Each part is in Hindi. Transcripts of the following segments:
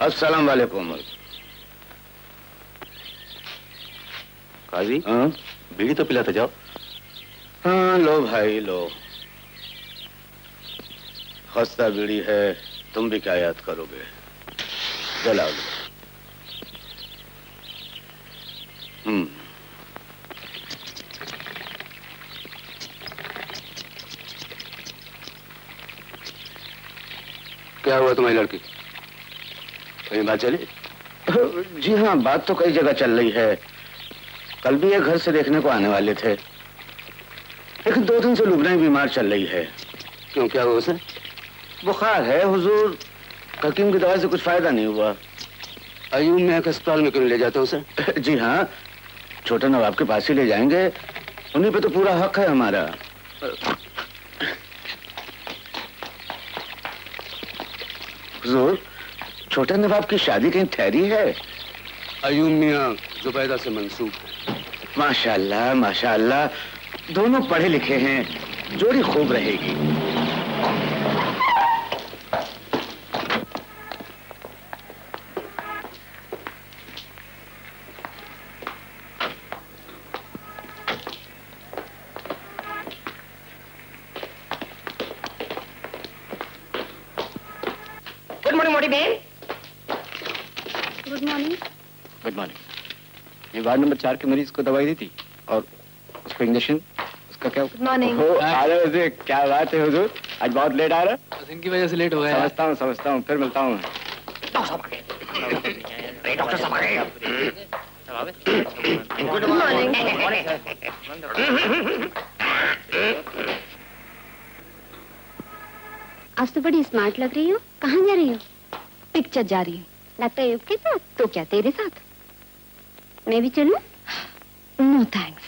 अस्सलाम वालेकुम। काजी, बीड़ी तो पिलाते जाओ। हाँ लो भाई लो। खस्ता बीड़ी है, तुम भी क्या याद करोगे। जलाओ लो। क्या हुआ तुम्हारी लड़की, कहीं बात चली? जी हाँ, बात तो कई जगह चल रही है। कल भी ये घर से देखने को आने वाले थे, लेकिन 2 दिन से लुबना ही बीमार चल रही है। क्यों, क्या हुआ उसे? बुखार है हुजूर, हकीम की दवा से कुछ फायदा नहीं हुआ। अयूब में एक अस्पताल में क्यों ले जाते हो उसे? जी हाँ, छोटे नवाब के पास ही ले जाएंगे, उन्हीं पे तो पूरा हक है हमारा। हुजूर, छोटे नवाब की शादी कहीं ठहरी है? अयूब मियाँ जुबैदा से मंसूब है। माशाअल्लाह माशाअल्लाह, दोनों पढ़े लिखे हैं, जोड़ी खूब रहेगी। गुड मॉर्निंग मोटी बहन। Good morning. Good morning. ये वार्ड नंबर 4 के मरीज को दवाई दी थी और उसको इंजेक्शन, उसका क्या? Good morning. आ रहे हुजूर, क्या बात है हुजूर, आज बहुत लेट आ रहा? बस इनकी वजह से लेट हो गया। समझता हूँ, फिर मिलता हूँ। डॉक्टर साहब आ गए। Good morning. आज तो बड़ी स्मार्ट लग रही हो। कहाँ जा रही हो? पिक्चर जा रही हूँ। लगता है के साथ? तो क्या तेरे साथ? मैं भी चलूं? No thanks.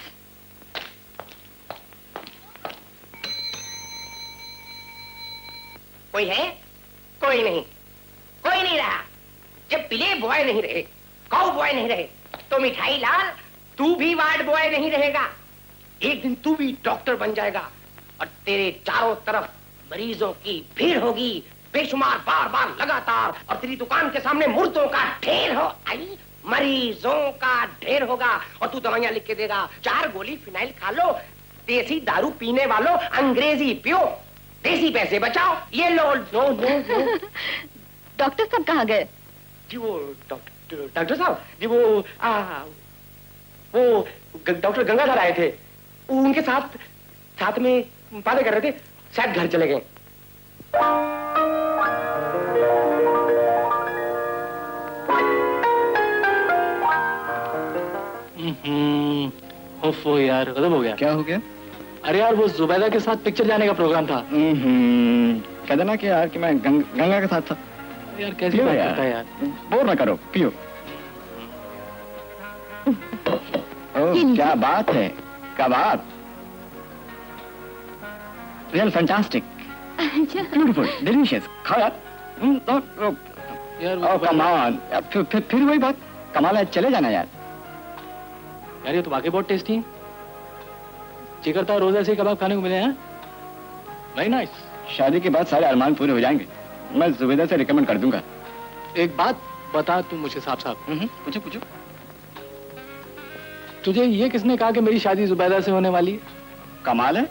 कोई है? कोई नहीं, कोई नहीं रहा। जब प्ले बॉय नहीं रहे, काउ बॉय नहीं रहे, तो मिठाई लाल तू भी वार्ड बॉय नहीं रहेगा। एक दिन तू भी डॉक्टर बन जाएगा और तेरे चारों तरफ मरीजों की भीड़ होगी, बेशुमार, बार बार, लगातार, और तेरी दुकान के सामने मुर्दों का ढेर हो आई, मरीजों का ढेर होगा, और तू दवाइयां लिख के देगा। 4 गोली फिनाइल खा लो, देसी दारू पीने वालों अंग्रेजी पियो, देसी पैसे बचाओ। ये लो। No no no. डॉक्टर साहब कहाँ गए? जी वो डॉक्टर साहब जी वो डॉक्टर गंगाधर आए थे, उनके साथ में बातें कर रहे थे, शायद घर चले गए। ओफो यार, खत्म हो गया। क्या हो गया? अरे यार, वो जुबैदा के साथ पिक्चर जाने का प्रोग्राम था। कहते ना कि यार कि मैं गंगा के साथ था। यार कैसी बात करता है यार। बोर ना करो, पियो। क्या बात है, क्या बात। Real fantastic, beautiful, delicious. खाओ यार। यार कम ऑन, फिर वही बात, कमाल है, चले जाना यार। यार ये तो वाकई बहुत टेस्टी है। जी करता है रोज ऐसे ही कबाब खाने को मिले हैं। Very nice. शादी के बाद सारे अरमान पूरे हो जाएंगे। मैं जुबैदा से रिकमेंड कर दूंगा। एक बात बता तू मुझे साफ। पूछो पूछो। तुझे ये किसने कहा कि मेरी शादी जुबैदा से होने वाली है? कमाल है,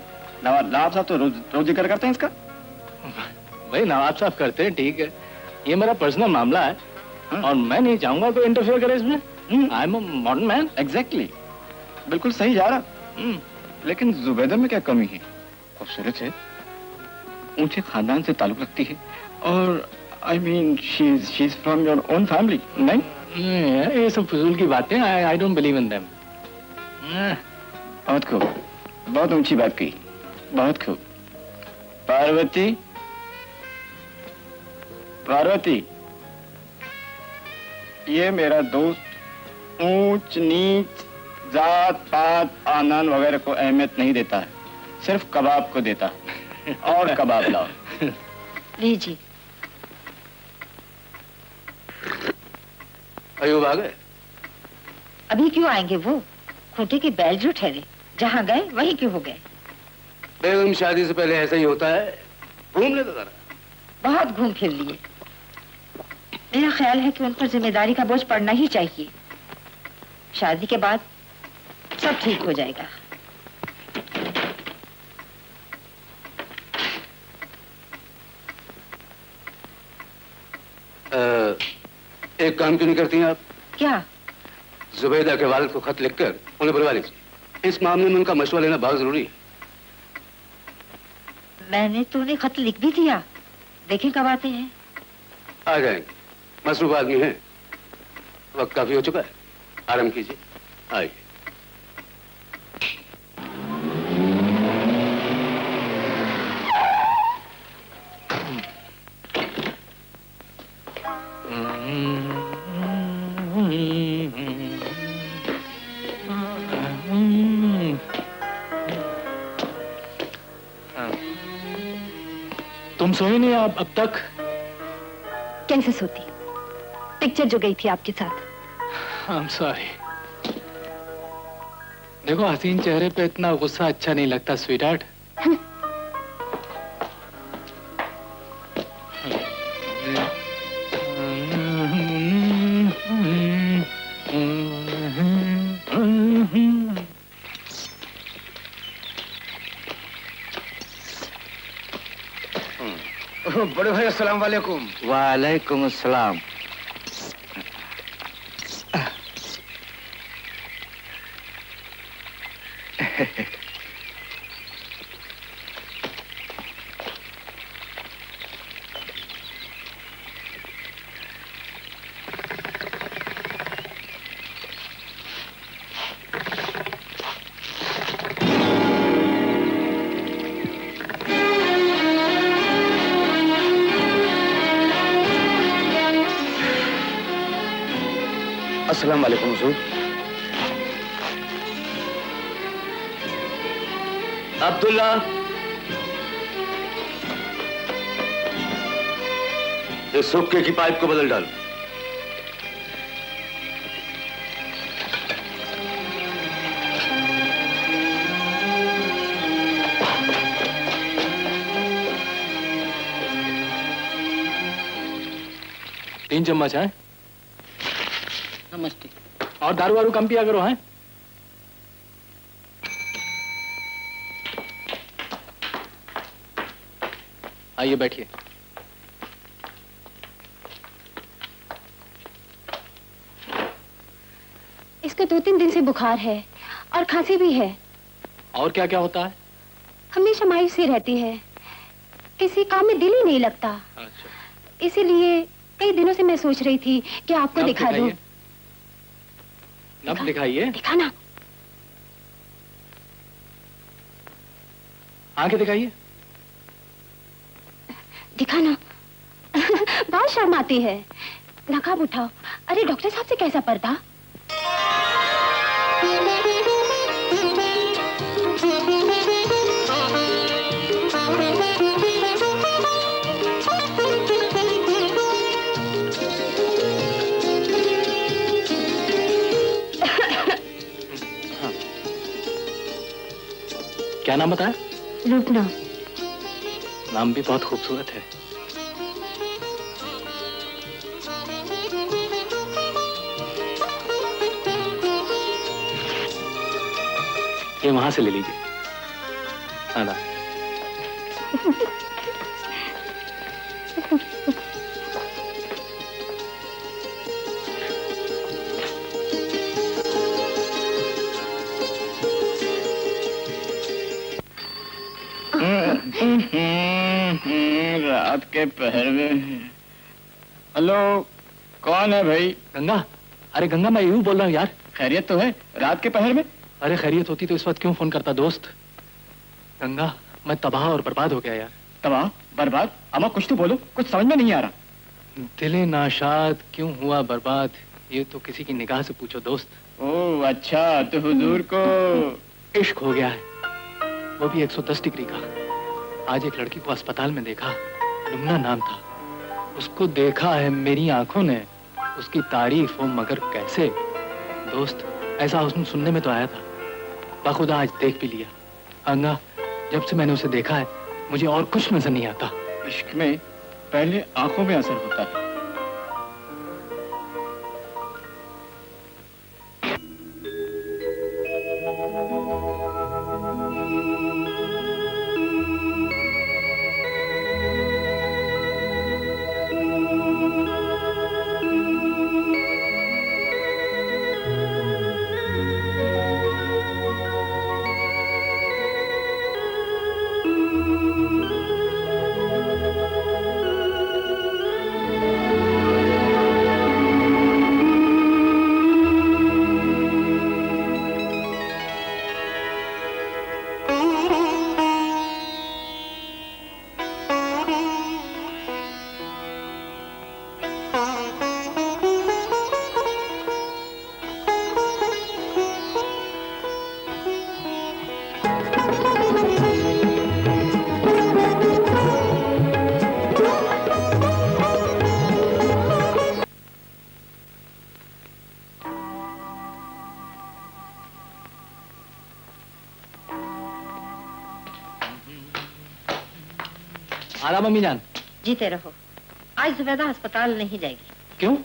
नवाब साहब तो रोज जिक्र करते हैं इसका। भाई नवाब साहब करते हैं, ठीक है, ये मेरा पर्सनल मामला है और मैं नहीं चाहूंगा कोई इंटरफेयर करे इसमें। I am a modern man. Exactly, बिल्कुल सही जा रहा। लेकिन जुबैदा में क्या कमी है? खूबसूरत है, ऊंचे खानदान से ताल्लुक रखती है, और I mean she is from your own family. नहीं ये सब फजूल की बातें, I don't believe in them. बहुत खूब, बहुत ऊंची बात कही, बहुत खूब। पार्वती, पार्वती, ये मेरा दोस्त ऊंच नीच, जात पात, आनंद वगैरह को अहमियत नहीं देता है, सिर्फ कबाब को देता है। और कबाब लाओ। लीजिए। अयूब आ गए? अभी क्यों आएंगे वो? खूंटे के बैल जो ठहरे, जहाँ गए वही क्यों हो गए? बेगम शादी से पहले ऐसा ही होता है, घूम ले तो जरा। बहुत घूम फिर लिए। मेरा ख्याल है कि उन पर जिम्मेदारी का बोझ पड़ना ही चाहिए। शादी के बाद सब ठीक हो जाएगा। एक काम क्यों नहीं करती हैं आप? क्या? जुबैदा के वालिद को खत लिखकर उन्हें बुलवा लीजिए। इस मामले में उनका मशवरा लेना बहुत जरूरी है। मैंने तो उन्हें खत लिख भी दिया, देखें कब आते हैं। आ जाएंगे, मसरूफ आदमी हैं। वक्त काफी हो चुका है, आराम कीजिए। आइए। तुम सोई नहीं आप अब तक? कैसे सोती? पिक्चर जो गई थी आपके साथ। I'm sorry. देखो हसीन चेहरे पे इतना गुस्सा अच्छा नहीं लगता स्वीटहार्ट। बड़े भाई अस्सलाम वालेकुम। वालेकुम अस्सलाम। अस्सलाम वालेकुम हुजूर। अब्दुल्ला, इस हुक्के की पाइप को बदल डालो। तीन चम्मच है। नमस्ते। और दारू वारू कम पिया करो हैं। आइए बैठिए। इसको 2-3 दिन से बुखार है और खांसी भी है। और क्या क्या होता है? हमेशा मायूसी रहती है, किसी काम में दिल ही नहीं लगता। अच्छा। इसीलिए कई दिनों से मैं सोच रही थी कि आपको नब्ज दिखा दूं। नब्ज दिखाइए। दिखाना। आंखें दिखाइए। दिखाना। बहुत शर्म आती है। नकाब उठाओ। अरे डॉक्टर साहब से कैसा पर्दा? क्या नाम बताया? रूपना। नाम भी बहुत खूबसूरत है। ये वहां से ले लीजिए। आना। रात के पहर में। हेलो, कौन है भाई? गंगा। अरे गंगा, मैं यूं बोल रहा हूँ यार। खैरियत तो है रात के पहर में? अरे खैरियत होती तो इस वक्त क्यों फोन करता दोस्त? गंगा, मैं तबाह और बर्बाद हो गया यार। तबाह बर्बाद? अम्मा कुछ तो बोलो, कुछ समझ में नहीं आ रहा। दिले नाशाद क्यों हुआ बर्बाद, ये तो किसी की निगाह से पूछो दोस्त। ओह अच्छा, तो हुजूर को इश्क हो गया है, वो भी 110 डिग्री का। आज एक लड़की को अस्पताल में देखा, लुमना नाम था। उसको देखा है मेरी आंखों ने, उसकी तारीफ हो मगर कैसे। दोस्त, ऐसा हुस्न सुनने में तो आया था, बाखुदा आज देख भी लिया। गंगा, जब से मैंने उसे देखा है मुझे और कुछ नजर नहीं आता। इश्क में पहले आंखों में असर होता है, आराम अम्मी जान। जीते रहो। आज जुबैदा अस्पताल नहीं जाएगी। क्यों?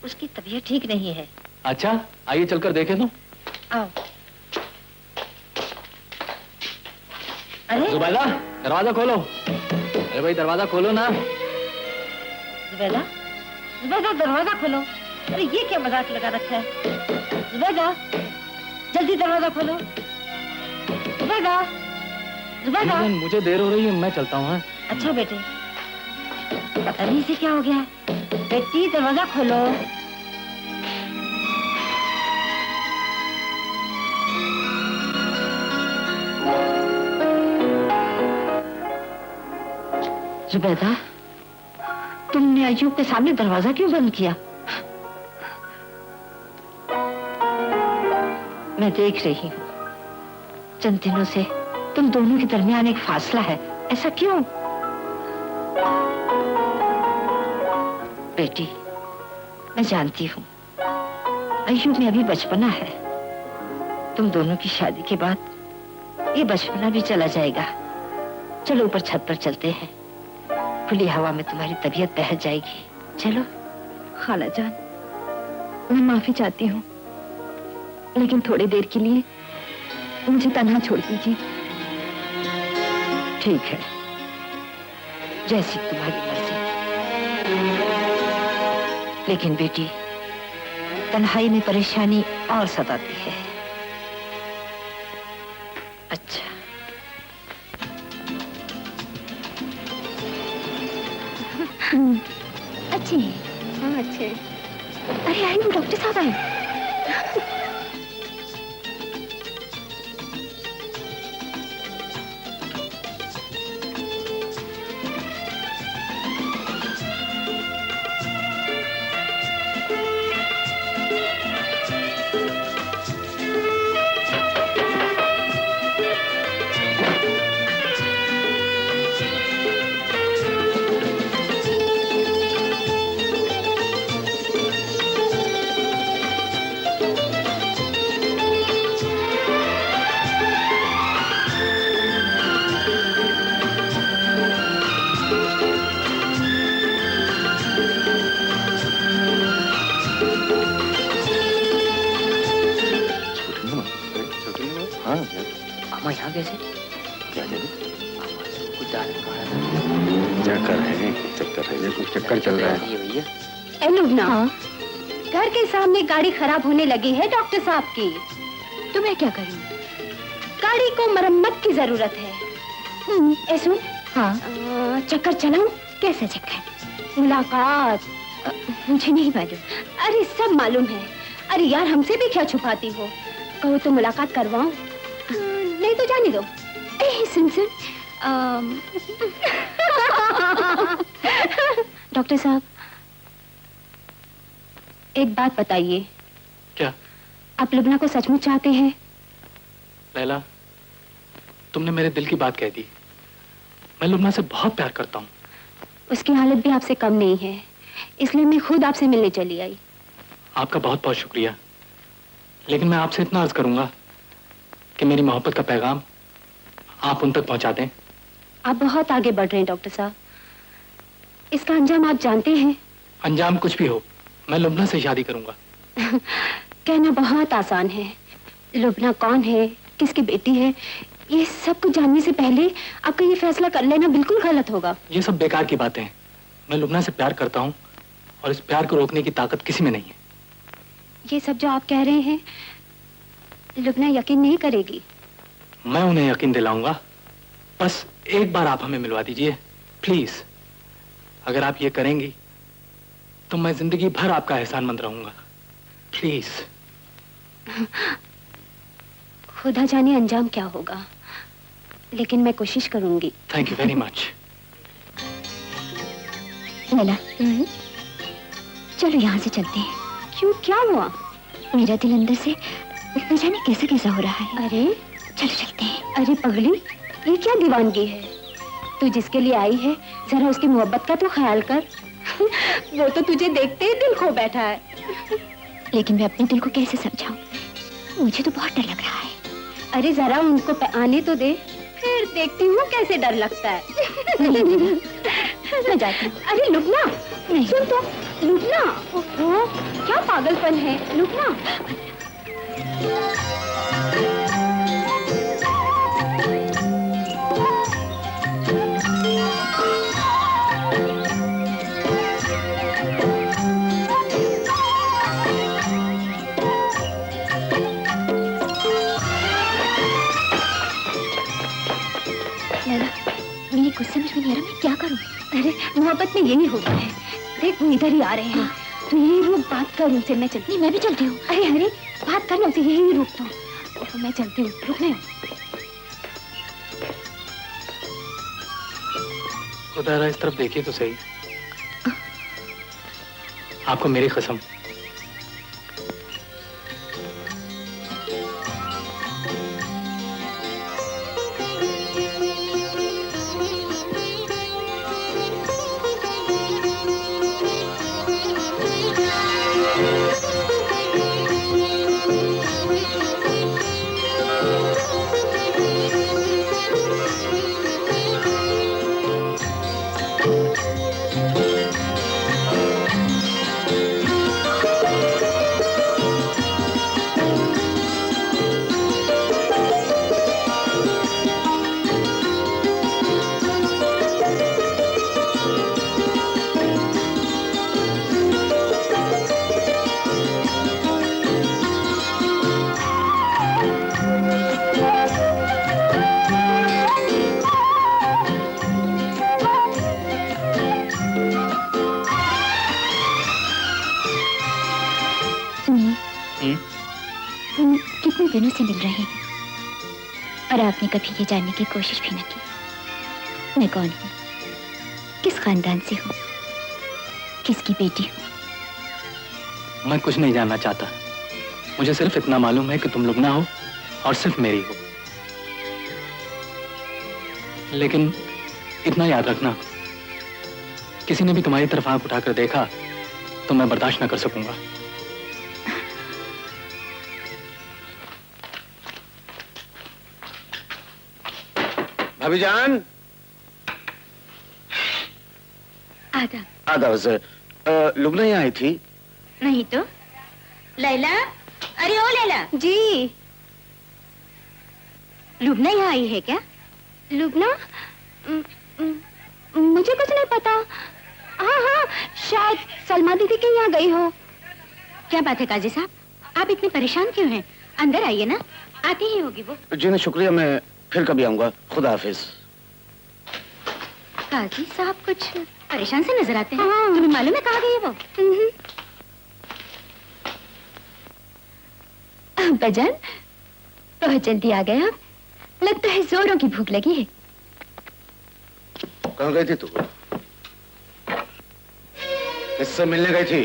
उसकी तबीयत ठीक नहीं है। अच्छा, आइए चलकर देखें तो। आओ। अरे जुबैदा, दरवाजा खोलो। अरे भाई दरवाजा खोलो ना। जुबैदा, जुबैदा दरवाजा खोलो। अरे ये क्या मजाक लगा रखा है? जुबैदा, जल्दी दरवाजा खोलो। जुबैदा, जुबैदा। अम्मी जान, मुझे देर हो रही है, मैं चलता हूँ। हाँ? अच्छा बेटे, पता नहीं इसे क्या हो गया है। बेटी दरवाजा खोलो। जुबैदा, तुमने अयूब के सामने दरवाजा क्यों बंद किया? मैं देख रही हूँ, चंद दिनों से तुम दोनों के दरमियान एक फासला है। ऐसा क्यों? बेटी, मैं जानती हूँ अयूब में अभी बचपना है। तुम दोनों की शादी के बाद ये बचपना भी चला जाएगा। चलो ऊपर छत पर चलते हैं, खुली हवा में तुम्हारी तबीयत बहल जाएगी। चलो। खाला जान, मैं माफी चाहती हूँ, लेकिन थोड़ी देर के लिए मुझे तन्हा छोड़ दीजिए। ठीक है, जैसी तुम्हारी मर्जी। लेकिन बेटी, तन्हाई में परेशानी और सताती है। अच्छा, अच्छे हैं। हाँ अच्छे। अरे आइए, वो डॉक्टर साहब आए। मामा यहाँ कैसे? क्या करें? कुछ डाल क्या कर रहे हैं? चक्कर है, कुछ चक्कर चल रहा है। भैया। ए लुबना, घर के सामने गाड़ी खराब होने लगी है डॉक्टर साहब की। तो मैं क्या करूं? गाड़ी को मरम्मत की जरूरत है। ए सुन। हाँ। चक्कर चलाऊं? कैसे चक्कर? मुलाकात? मुझे नहीं मालूम। अरे सब मालूम है। अरे यार, हमसे भी क्या छुपाती हो? कहो तो मुलाकात करवाऊं? नहीं तो जाने दो। ए सुन सुन। डॉक्टर साहब, एक बात बताइए। क्या? आप लुबना को सचमुच चाहते हैं? लैला, तुमने मेरे दिल की बात कह दी। मैं लुबना से बहुत प्यार करता हूँ। उसकी हालत भी आपसे कम नहीं है, इसलिए मैं खुद आपसे मिलने चली आई। आपका बहुत बहुत शुक्रिया, लेकिन मैं आपसे इतना अर्ज करूंगा कि मेरी मोहब्बत का पैगाम आप उन तक पहुंचा दें। आप बहुत आगे बढ़ रहे हैं डॉक्टर साहब। इसका अंजाम आप जानते हैं। अंजाम कुछ भी हो, मैं लुबना से शादी करूंगा। कहना बहुत आसान है। लुबना कौन है, किसकी बेटी है, ये सब कुछ जानने से पहले आपका ये फैसला कर लेना बिल्कुल गलत होगा। ये सब बेकार की बातें हैं। मैं लुबना से प्यार करता हूँ और इस प्यार को रोकने की ताकत किसी में नहीं है। ये सब जो आप कह रहे हैं, लुबना यकीन नहीं करेगी। मैं उन्हें यकीन दिलाऊंगा। बस एक बार आप हमें मिलवा दीजिए, प्लीज। अगर आप ये करेंगी तो मैं जिंदगी भर आपका एहसानमंद रहूंगा। प्लीज। खुदा जाने अंजाम क्या होगा, लेकिन मैं कोशिश करूंगी। Thank you very much. Laila, चलो यहाँ से चलते हैं। क्यों, क्या हुआ? मेरा दिल अंदर से न जाने कैसे कैसा हो रहा है। अरे चलो चलते हैं। अरे पगली, ये क्या दीवानगी है? तू जिसके लिए आई है, जरा उसकी मोहब्बत का तो ख्याल कर। वो तो तुझे देखते ही दिल खो बैठा है। लेकिन मैं अपने दिल को कैसे समझाऊं? मुझे तो बहुत डर लग रहा है। अरे जरा उनको आने तो दे, फिर देखती हूँ कैसे डर लगता है। मैं जाती हूँ। अरे लुबना, नहीं सुन तो, लुबना, ओहो, क्या पागलपन है, लुबना। मेरी कुछ समझ में नहीं आ रहा, मैं क्या करूं? अरे मोहब्बत में यही होता है। देख वो इधर ही आ रहे हैं। तो यही रुक, बात कर उनसे, मैं चलती। नहीं, मैं भी चलती हूँ। अरे अरे बात करना उनसे, यही रुक तो मैं चलती हूँ, रुकने। खुदा इस तरफ देखिए तो सही। आपको मेरी कसम। हम कितने दिनों से मिल रहे हैं और आपने कभी ये जानने की कोशिश भी न की मैं कौन हूँ, किस खानदान से हूँ, किसकी बेटी हूँ। मैं कुछ नहीं जानना चाहता। मुझे सिर्फ इतना मालूम है कि तुम लुबना हो और सिर्फ मेरी हो। लेकिन इतना याद रखना, किसी ने भी तुम्हारी तरफ आंख उठाकर देखा तो मैं बर्दाश्त न कर सकूंगा। भाभी जान। आदाब। आदाब से लुबना यहाँ आई थी? नहीं तो। लैला, अरे ओ लैला जी। लुबना यहाँ आई है क्या? लुबना? मुझे कुछ नहीं पता। हाँ हाँ, शायद सलमा दीदी के यहाँ गई हो। क्या बात है काजी साहब, आप इतने परेशान क्यों हैं? अंदर आइए ना, आती ही होगी वो। जी नहीं शुक्रिया, मैं फिर कभी आऊंगा। खुदा हाफिज। काजी साहब कुछ परेशान से नजर आते हैं। हाँ। तुम्हें मालूम है कहाँ गई है वो? बजान, बहुत जल्दी आ गए आप। लगता है जोरों की भूख लगी है। कहाँ गई थी तू? किससे मिलने गई थी?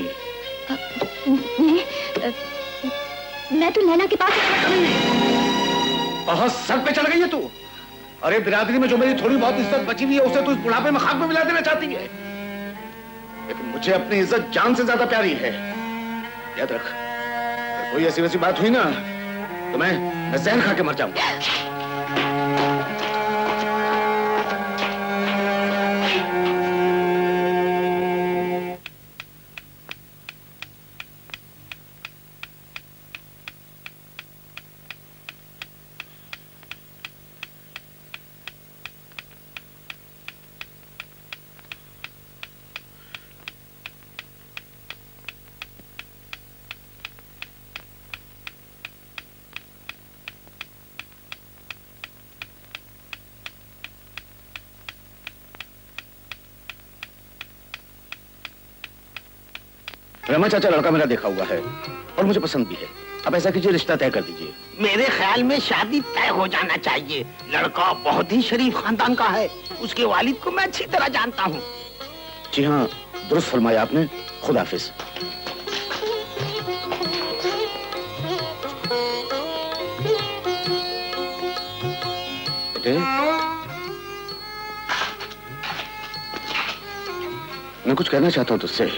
मैं तो लैला के पास। बहुत सर पे चढ़ गई है तू। अरे बिरादरी में जो मेरी थोड़ी बहुत इज्जत बची हुई है उसे तू इस बुढ़ापे में खाक में मिला देना चाहती है। लेकिन मुझे अपनी इज्जत जान से ज्यादा प्यारी है। याद रख, अगर कोई ऐसी वैसी बात हुई ना तो मैं जहर खा के मर जाऊंगा। रमा चाचा लड़का मेरा देखा हुआ है और मुझे पसंद भी है। अब ऐसा कीजिए, रिश्ता तय कर दीजिए। मेरे ख्याल में शादी तय हो जाना चाहिए। लड़का बहुत ही शरीफ खानदान का है। उसके वालिद को मैं अच्छी तरह जानता हूँ। जी हाँ, दुरुस्त फरमाया आपने। खुदा हाफिज। बेटे, मैं कुछ कहना चाहता हूँ तुझसे।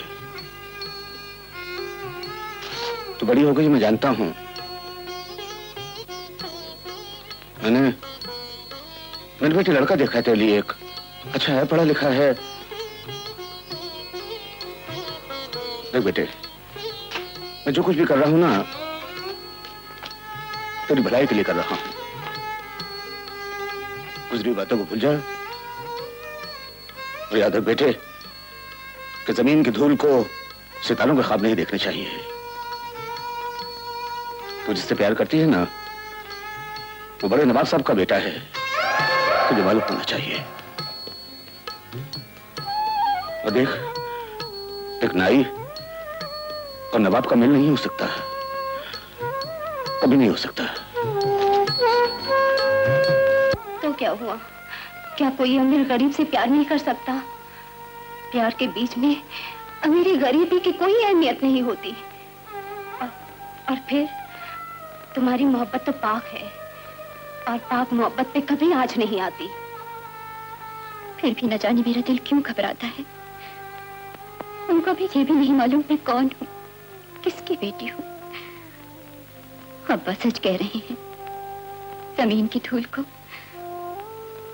तू बड़ी हो गई, मैं जानता हूं। मैंने मैंने बेटे लड़का देखा है तेरे लिए, एक अच्छा है, पढ़ा लिखा है। देख बेटे, मैं जो कुछ भी कर रहा हूं ना, तेरी भलाई के लिए कर रहा हूं। गुजरी बातों को भूल जा और याद रख बेटे कि जमीन की धूल को सितारों के ख्वाब नहीं देखने चाहिए। तू जिससे प्यार करती है ना, वो बड़े नवाब साहब का बेटा है, तुझे मालूम होना चाहिए। और देख, एक नाई और नवाब का मेल नहीं हो सकता, कभी नहीं हो सकता। तो क्या हुआ? क्या कोई अमीर गरीब से प्यार नहीं कर सकता? प्यार के बीच में अमीरी गरीबी की कोई अहमियत नहीं होती। और फिर तुम्हारी मोहब्बत तो पाक है, और पाक मोहब्बत पे कभी आँच नहीं आती। फिर भी न जाने मेरा दिल क्यों घबराता है। उनको भी ये भी नहीं मालूम मैं कौन हूँ, किसकी बेटी हूँ। अब्बा सच कह रहे हैं, जमीन की धूल को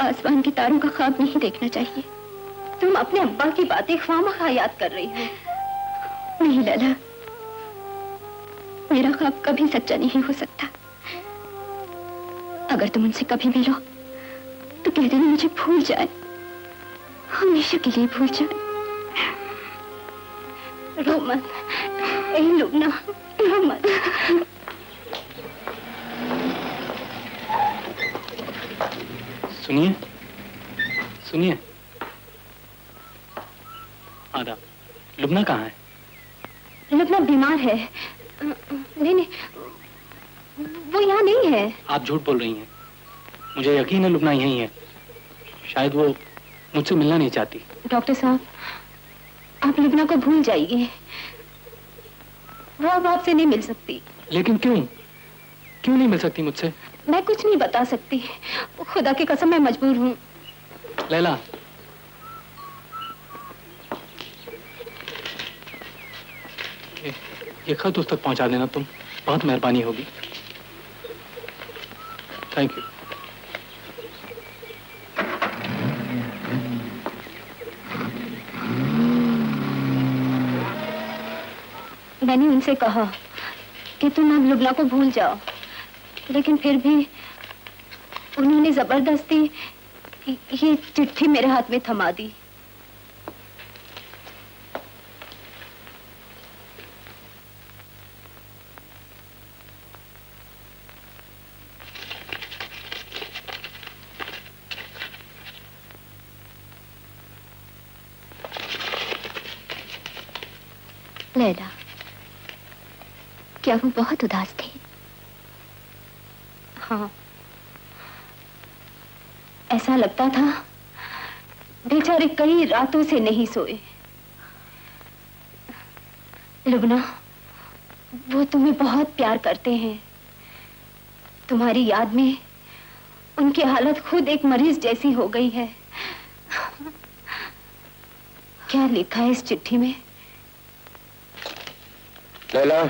आसमान के तारों का ख्वाब नहीं देखना चाहिए। तुम अपने अब्बा की बातें ख्वामखा याद कर रही हो। नहीं लैला, मेरा ख्वाब कभी सच्चा नहीं हो सकता। अगर तुम उनसे कभी मिलो तो कह देना मुझे भूल जाए, हमेशा के लिए भूल जाए। रो मत, ए लुबना, रो मत। सुनिए, सुनिए। आदाब। लुबना कहाँ है? लुबना बीमार है। नहीं नहीं, वो यहाँ नहीं है। आप झूठ बोल रही हैं। मुझे यकीन है लुबना यहीं है। शायद वो मुझसे मिलना नहीं चाहती। डॉक्टर साहब, आप लुबना को भूल जाइए। वो अब आपसे नहीं मिल सकती। लेकिन क्यों? क्यों नहीं मिल सकती मुझसे? मैं कुछ नहीं बता सकती। खुदा की कसम मैं मजबूर हूँ। लैला, ये खत उस तक पहुंचा देना तुम, बहुत मेहरबानी होगी। Thank you. मैंने उनसे कहा कि तुम अब लुबना को भूल जाओ, लेकिन फिर भी उन्होंने जबरदस्ती ये चिट्ठी मेरे हाथ में थमा दी। लैला, क्या वो बहुत उदास थे? हाँ, ऐसा लगता था बेचारे कई रातों से नहीं सोए। लुबना, वो तुम्हें बहुत प्यार करते हैं। तुम्हारी याद में उनकी हालत खुद एक मरीज जैसी हो गई है। क्या लिखा है इस चिट्ठी में? लैला,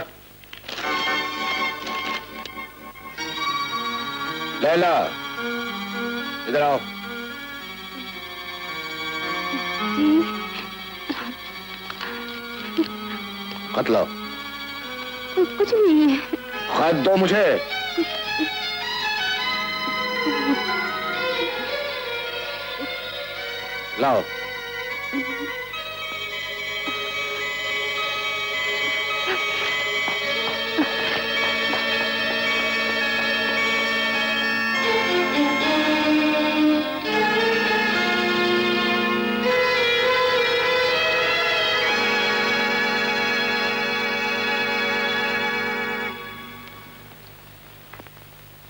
लैला, इधर आओ। खत लाओ। कुछ नहीं है। खत दो मुझे। लाओ।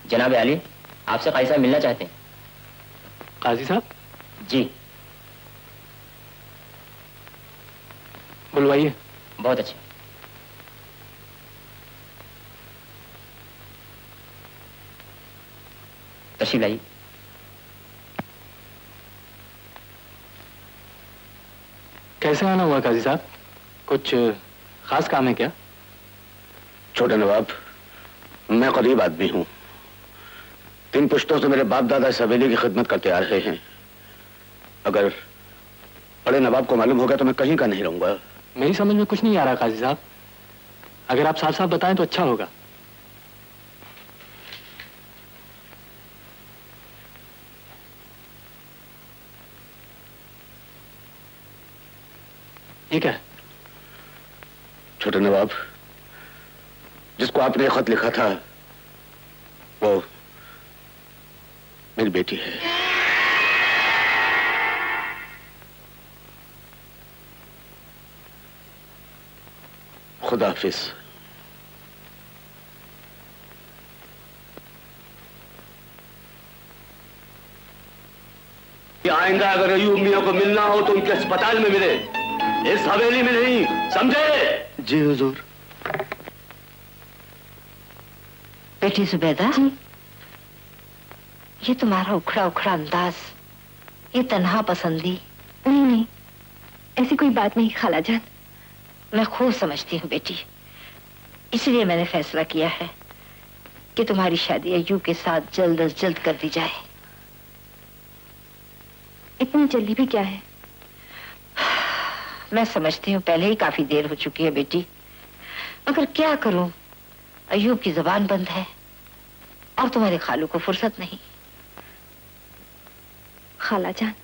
जनाब आली, आपसे काजी साहब मिलना चाहते हैं। काजी साहब? जी। बुलवाइए। बहुत अच्छे। तशरीफ लाइए। कैसे आना हुआ काजी साहब? कुछ खास काम है क्या? छोटे नवाब, मैं करीब आदमी हूं। 3 पुश्तों से मेरे बाप दादा इस हवेली की खिदमत करते आ रहे हैं। अगर बड़े नवाब को मालूम होगा तो मैं कहीं का नहीं रहूंगा। मेरी समझ में कुछ नहीं आ रहा काजी साहब, अगर आप साफ साफ बताएं तो अच्छा होगा। ठीक है। छोटे नवाब, जिसको आपने खत लिखा था वो मेरी बेटी है। खुदा हाफिज। आइंदा अगर अयूब मियां को मिलना हो तो उनके अस्पताल में मिले, इस हवेली में नहीं, समझे? जी हुजूर। बेटी जुबैदा, ये तुम्हारा उखड़ा उखड़ा अंदाज, ये तन्हा पसंदी। नहीं नहीं, ऐसी कोई बात नहीं खाला जान। मैं खूब समझती हूँ बेटी, इसलिए मैंने फैसला किया है कि तुम्हारी शादी अय्यूब के साथ जल्द अज जल्द कर दी जाए। इतनी जल्दी भी क्या है? मैं समझती हूँ पहले ही काफी देर हो चुकी है बेटी, मगर क्या करूं, अय्यूब की जुबान बंद है और तुम्हारे खालू को फुर्सत नहीं। खाला जान,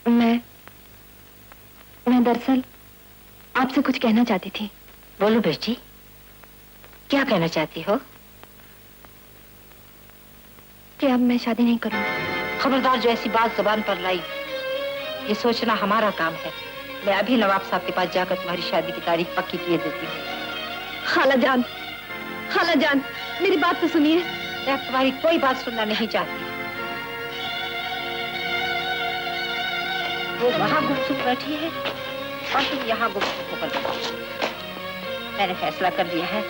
मैं दरअसल आपसे कुछ कहना चाहती थी। बोलो बेटी, क्या कहना चाहती हो? कि अब मैं शादी नहीं करूंगी। खबरदार, जो ऐसी बात जुबान पर लाई, ये सोचना हमारा काम है। मैं अभी नवाब साहब के पास जाकर तुम्हारी शादी की तारीख पक्की किए देती हूँ। खाला जान, मेरी बात तो सुनिए। मैं अब तुम्हारी कोई बात सुनना नहीं चाहती। वो वहां गुमसुम बैठी है और तुम यहाँ गुमसुम होकर बैठी। मैंने फैसला कर दिया है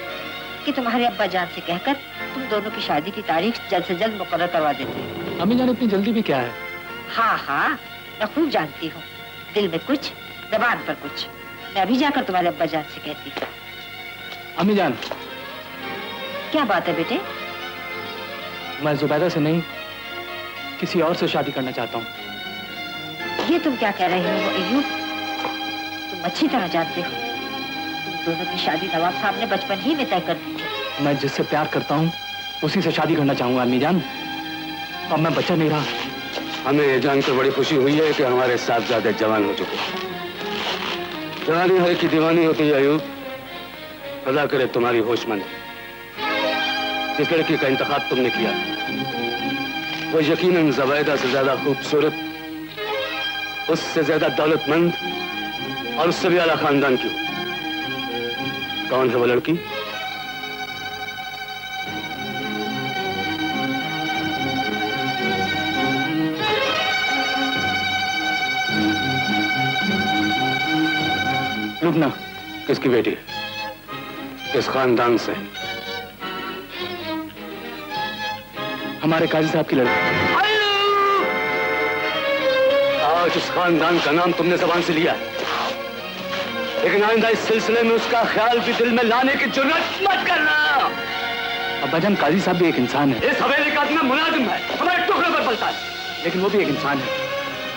कि तुम्हारे अब्बा जान से कहकर तुम दोनों की शादी की तारीख जल्द से जल्द मुकर्रर करवा देते हैं। अम्मी जान, इतनी जल्दी भी क्या है? हाँ हाँ, मैं खूब जानती हूँ, दिल में कुछ, जबान पर कुछ। मैं अभी जाकर तुम्हारे अब्बा जान से कहती हूँ। अम्मी जान, क्या बात है बेटे? मैं जुबैदा से नहीं, किसी और से शादी करना चाहता हूँ। ये तुम क्या कह रहे हो अय्यूब? तुम अच्छी तरह जानते हो तुम दोनों की शादी नवाब साहब ने बचपन ही में तय कर दी थी। मैं जिससे प्यार करता हूँ उसी से शादी करना चाहूंगा अम्मी जान। अब मैं बच्चा नहीं रहा। हमें ये जानकर बड़ी खुशी हुई है कि हमारे साहबजादे जवान हो चुके हैं। जवानी हर की दीवानी होती है अयूब। खुदा करे तुम्हारी होशमंद। जिस लड़की का इंतखाब तुमने किया वो यकीनन ज़ुबैदा से ज्यादा खूबसूरत, उससे ज्यादा दौलतमंद और उससे भी आला खानदान की। कौन है वो लड़की? लुबना। किसकी बेटी? किस खानदान से? हमारे काजी साहब की लड़की। आज उस खानदान का नाम तुमने जबान से लिया, लेकिन आइंदा इस सिलसिले में उसका ख्याल भी दिल में लाने की जुर्रत मत करना। अब्बाजान, काजी साहब भी एक इंसान है। इस हवेली का आदमी मुलाजिम है, हमारे टुकड़े पर पलता है। लेकिन वो भी एक इंसान है।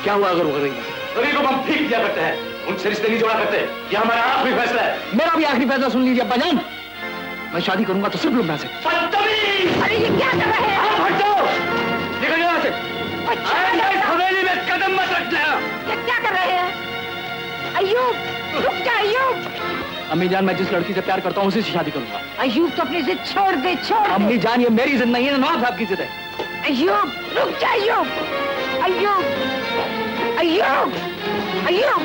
क्या हुआ अगर वो गरीब है? गरीब को हम ठीक दिया करते हैं, उनसे रिश्ते नहीं जोड़ा करते। ये हमारा आखिरी फैसला है। मेरा भी आखिरी फैसला सुन लीजिए अब्बाजान। मैं शादी करूंगा तो सिर्फ लुबना से। अरे ये क्या कर रहे हैं? हट जाओ, निकल जाओ यहाँ से। आइंदा इस हवेली में कदम मत रखना। ये क्या कर रहे हैं? अय्यूब, रुक जा अय्यूब। अम्मी जान, मैं जिस लड़की से प्यार करता हूँ उसी से शादी करूंगा। अय्यूब, तो अपनी जिद छोड़ दे, छोड़ दे। अम्मी जान, ये मेरी जिद नहीं है, नवाब साहब की जिद है। अय्यूब, रुक जा अय्यूब। अय्यूब, अय्यूब, अय्यूब।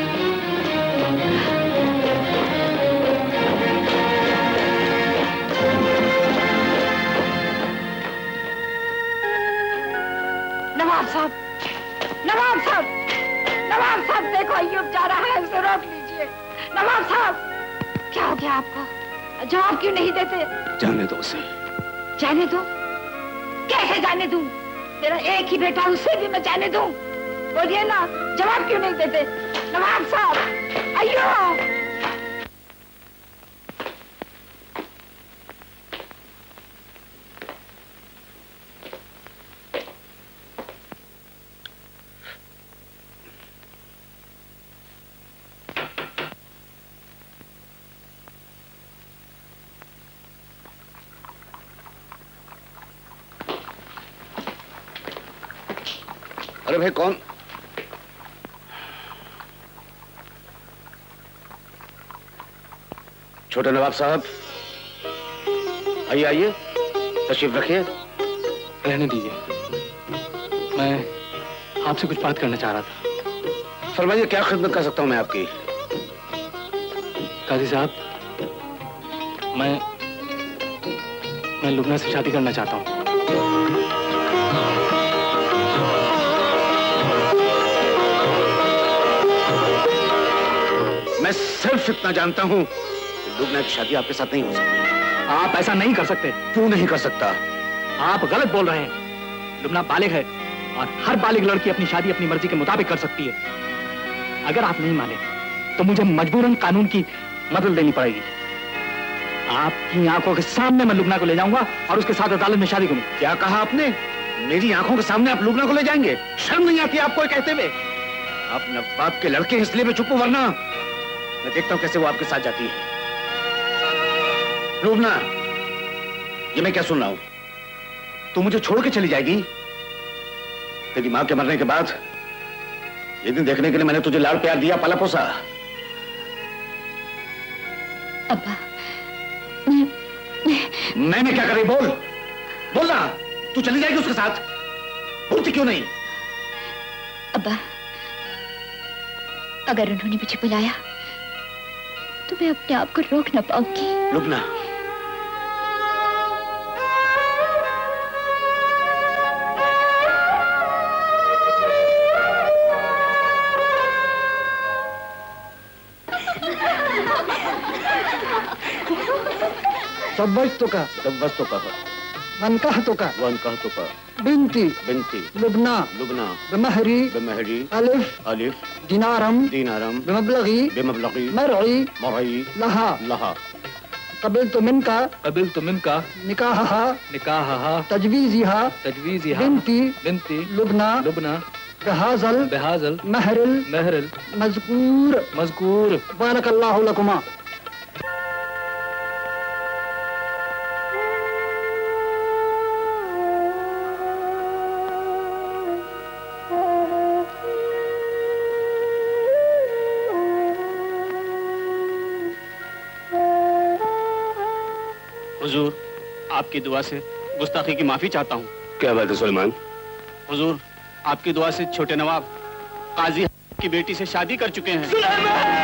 नवाब साहब, नवाब साहब, नवाब साहब, देखो अय्यूब जा रहा है, उसे रोक लीजिए। नवाब साहब, क्या हो गया आपको? जवाब क्यों नहीं देते? जाने दो उसे। जाने दो? कैसे जाने दूं? मेरा एक ही बेटा, उसे भी मैं जाने दूं? बोलिए ना, जवाब क्यों नहीं देते? नवाब साहब, अय्यूब। अरे भाई कौन? छोटे नवाब साहब, आइए आइए, तशरीफ रखिए। रहने दीजिए, मैं आपसे कुछ बात करना चाह रहा था। फरमाइए, क्या खिदमत कर सकता हूं मैं आपकी? काजी साहब, मैं लुबना से शादी करना चाहता हूँ। मैं सिर्फ इतना जानता हूं कि लुबना की शादी आपके साथ नहीं हो सकती। आप ऐसा नहीं कर सकते। क्यों नहीं कर सकता? आप गलत बोल रहे हैं। लुबना बालिग है और हर बालिग लड़की अपनी शादी अपनी मर्जी के मुताबिक कर सकती है। अगर आप नहीं माने तो मुझे मजबूरन कानून की मदद लेनी पड़ेगी। आपकी आंखों के सामने मैं लुबना को ले जाऊंगा और उसके साथ अदालत में शादी करूंगा। क्या कहा आपने? मेरी आंखों के सामने आप लुबना को ले जाएंगे? शर्म नहीं आती आपको ये कहते हुए? आप नवाब के लड़के इसलिए मैं चुप हूं, वरना मैं देखता हूं कैसे वो आपके साथ जाती है। लुबना, ये मैं क्या सुन रहा हूं? तू मुझे छोड़ के चली जाएगी? तेरी मां के मरने के बाद ये दिन देखने के लिए मैंने तुझे लाड़ प्यार दिया, पाला पोसा। अब्बा, मैंने क्या कर रही? बोल बोलना। तू चली जाएगी उसके साथ? बोलती क्यों नहीं? अब्बा, अगर उन्होंने मुझे बुलाया तो मैं अपने आप को रोक ना पाऊंगी। लुबना, सब्बस्तुका दब्बस्तुका वनकहतुका वनकहतुका बिन्ती बिन्ती लुबना लुबना बमहरी बमहरी अलिफ अलिफ दिनारम दीनारम बमबलगी बिमबलगी मरई मरई लहा लहा कबिलतु मिनका कबिलतु मिनका निकाहहा निकाहहा तजवीजिहा तजवीज़िहा बिन्ती बिन्ती लुबना लुबना बहाजल बहाजल महरिल महरिल मज़कूर मज़कूर। बारकल्लाहु लकुमा। हुजूर, आपकी दुआ से गुस्ताखी की माफी चाहता हूँ। क्या बात है सुलेमान? हुजूर, आपकी दुआ से छोटे नवाब काजी की बेटी से शादी कर चुके हैं।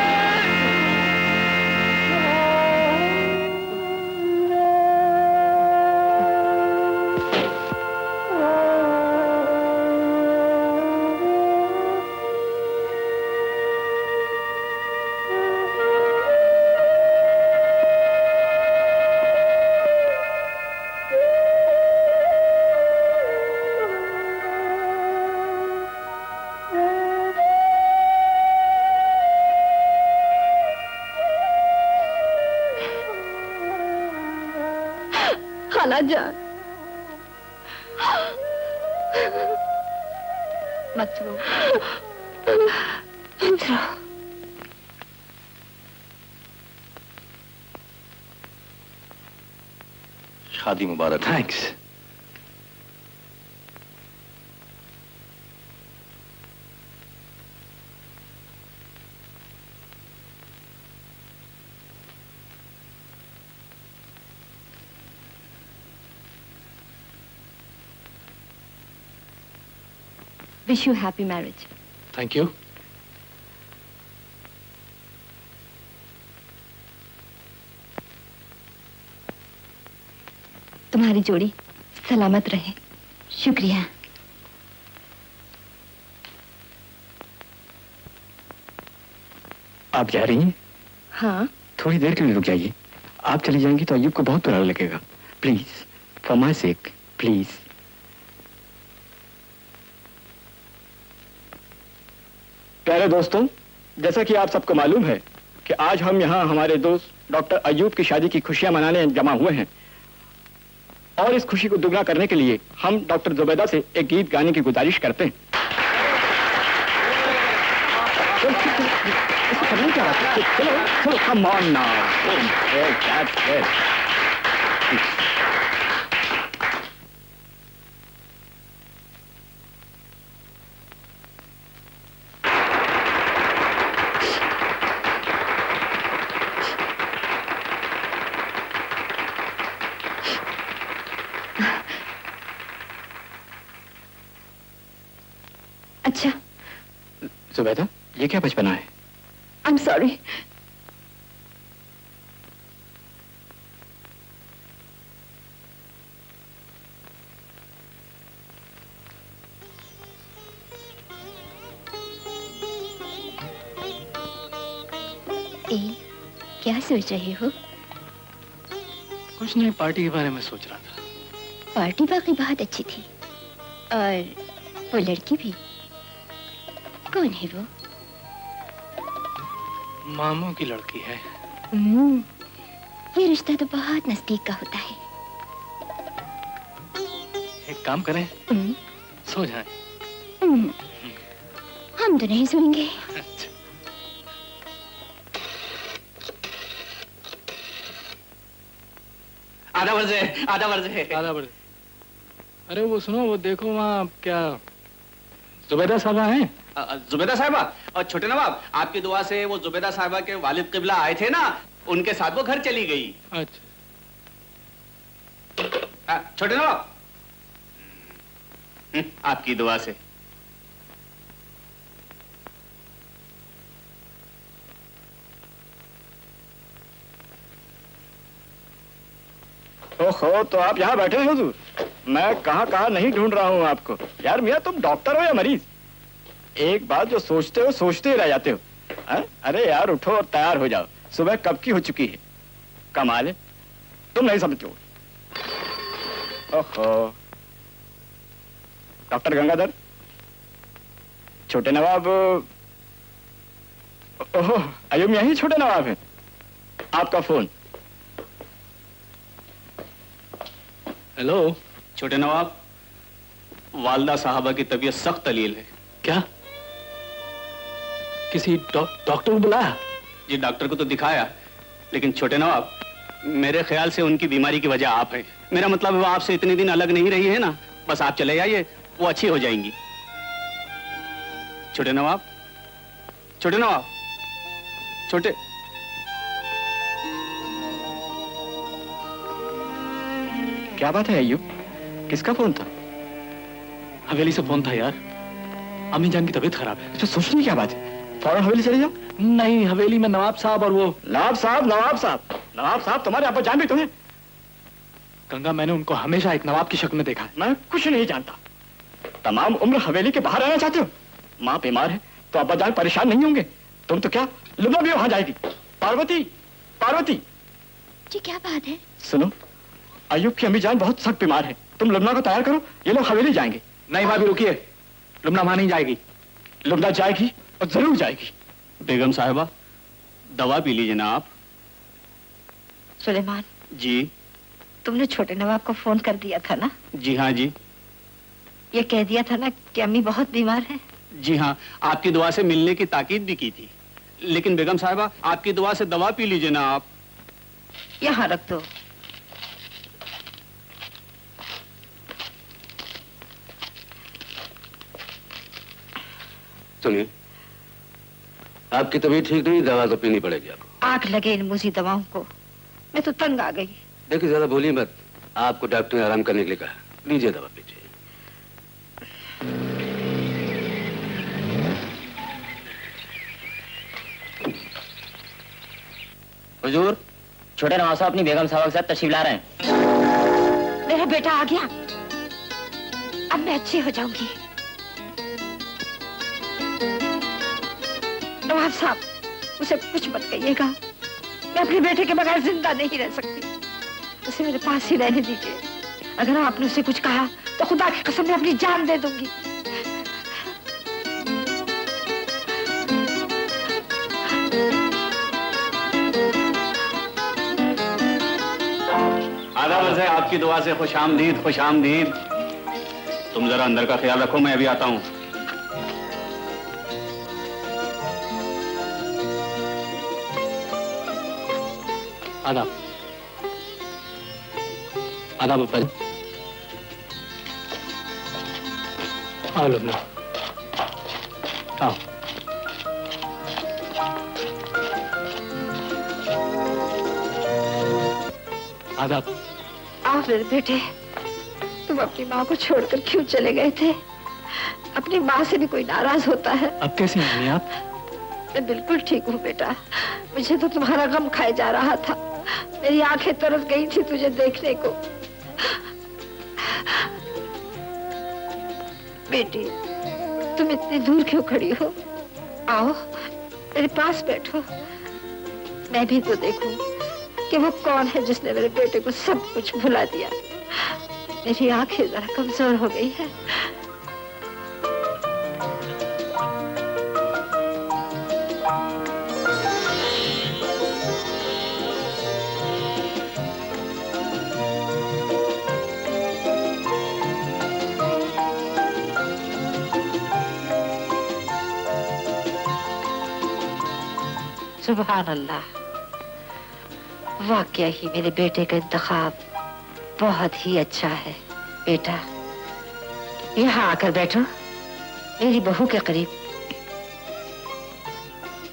खाला जान, मत रो, मत रो। शादी मुबारक। Thanks. Wish you happy marriage. Thank you. तुम्हारी जोड़ी सलामत रहे। शुक्रिया। आप जा रही हैं? हाँ, थोड़ी देर के लिए रुक जाइए। आप चली जाएंगी तो अय्यूब को बहुत बुरा लगेगा। Please, for my sec, please. प्यारे दोस्तों, जैसा कि आप सबको मालूम है कि आज हम यहाँ हमारे दोस्त डॉक्टर अय्यूब की शादी की खुशियां मनाने जमा हुए हैं, और इस खुशी को दुगना करने के लिए हम डॉक्टर जुबैदा से एक गीत गाने की गुजारिश करते हैं। चलो, come on now. That's it. अच्छा, जुबैदा, ये क्या बचपना है? I am sorry. क्या सोच रहे हो? कुछ नहीं, पार्टी के बारे में सोच रहा था। पार्टी वाकई बहुत अच्छी थी, और वो लड़की भी। कौन है वो? मामू की लड़की है। ये रिश्ता तो बहुत नजदीक का होता है। एक काम करें, सो जाएं। हम तो नहीं सोएंगे। आधा वर्ष है, आधा वर्ष है। आधा वर्ष। अरे वो सुनो, वो देखो वहाँ क्या जुबैदा साहबा हैं? जुबैदा साहिबा और छोटे नवाब, आपकी दुआ से वो जुबैदा साहिबा के वालिद किबला आए थे ना, उनके साथ वो घर चली गई। अच्छा। छोटे नवाब, आपकी दुआ से। ओहो, तो आप यहाँ बैठे हैं हुजूर? मैं कहाँ नहीं ढूंढ रहा हूँ आपको। यार मियाँ, तुम डॉक्टर हो या मरीज? एक बात जो सोचते हो सोचते ही रह जाते हो। अरे यार, उठो और तैयार हो जाओ, सुबह कब की हो चुकी है। कमाल है, तुम नहीं समझते हो। ओहो, डॉक्टर गंगाधर, छोटे नवाब। ओहो, अयो मियाँ ही छोटे नवाब है। आपका फोन। हेलो छोटे नवाब, वालदा साहबा की तबीयत सख्त अलील है। क्या? किसी डॉक्टर को बुलाया? जी, डॉक्टर को तो दिखाया, लेकिन छोटे नवाब, मेरे ख्याल से उनकी बीमारी की वजह आप है। मेरा मतलब है वो आपसे इतने दिन अलग नहीं रही है ना, बस आप चले जाइए, वो अच्छी हो जाएंगी। छोटे नवाब, छोटे नवाब, छोटे। क्या बात है अय्यूब, किसका फोन था? हवेली से फोन था यार, अम्मी जान की तबीयत खराब है। तो सोचने की क्या बात है, फौरन हवेली चले जाओ। नहीं, हवेली में नवाब साहब और वो। नवाब साहब तुम्हारे अब्बा जान भी तुम्हें? गंगा, मैंने उनको हमेशा एक नवाब की शक्ल में देखा है। मैं कुछ नहीं जानता। तमाम उम्र हवेली के बाहर रहना चाहते हो? माँ बीमार है तो अब्बा जान परेशान नहीं होंगे? तुम तो क्या, लुबना भी वहां जाएगी। पार्वती, पार्वती। जी क्या बात है? सुनो, अय्यूब की अम्मी जान बहुत सख्त बीमार है, तुम लुबना को तैयार करो, ये लोग हवेली जाएंगे। नहीं भाभी, रुकिए, लुबना वहां नहीं जाएगी। लुबना जाएगी और जरूर जाएगी। बेगम साहिबा, दवा पी लीजिए ना आप। सुलेमान जी। तुमने छोटे नवाब को फोन कर दिया था ना? जी हाँ जी। ये कह दिया था ना कि अम्मी बहुत बीमार है? जी हाँ, आपकी दुआ से मिलने की ताकीद भी की थी। लेकिन बेगम साहिबा, आपकी दुआ से दवा पी लीजिए ना आप। यहाँ रख दो। सुनिए, आपकी तबीयत ठीक नहीं, दवा तो पीनी पड़ेगी आपको। आंख लगे इन मूसी दवाओं को, मैं तो तंग आ गई। देखिए, ज्यादा बोलिए मत, आपको डॉक्टर ने आराम करने के लिए कहा। लीजिए दवा, पीजिए। हुजूर, छोटे नवाब साहब अपनी बेगम साहब के साथ तशरीफ ला रहे हैं। मेरा बेटा आ गया, अब मैं अच्छी हो जाऊंगी। नवाब साहब, उसे कुछ मत कहिएगा, मैं अपने बेटे के बगैर जिंदा नहीं रह सकती। उसे मेरे पास ही रहने दीजिए। अगर आपने उसे कुछ कहा तो खुदा की कसम मैं अपनी जान दे दूंगी। आधा वर्ष है, आपकी दुआ से खुश आमदीद, खुश आमदीद। तुम जरा अंदर का ख्याल रखो, मैं अभी आता हूँ। आदाब। आदाब अब्बा। आओ लुबना, आओ। आदाब। आप मेरे बेटे, तुम अपनी माँ को छोड़कर क्यों चले गए थे? अपनी माँ से भी कोई नाराज होता है। अब कैसी हैं मम्मी आप? मैं बिल्कुल ठीक हूँ बेटा। मुझे तो तुम्हारा गम खाए जा रहा था। मेरी आंखें तरस गई थी तुझे देखने को। बेटी, तुम इतनी दूर क्यों खड़ी हो? आओ मेरे पास बैठो। मैं भी तो देखूं कि वो कौन है जिसने मेरे बेटे को सब कुछ भुला दिया। मेरी आंखें जरा कमजोर हो गई है। सुभान अल्लाह, वाकया ही मेरे बेटे का इंतखाब बहुत ही अच्छा है। बेटा, यहाँ आकर बैठो मेरी बहू के करीब।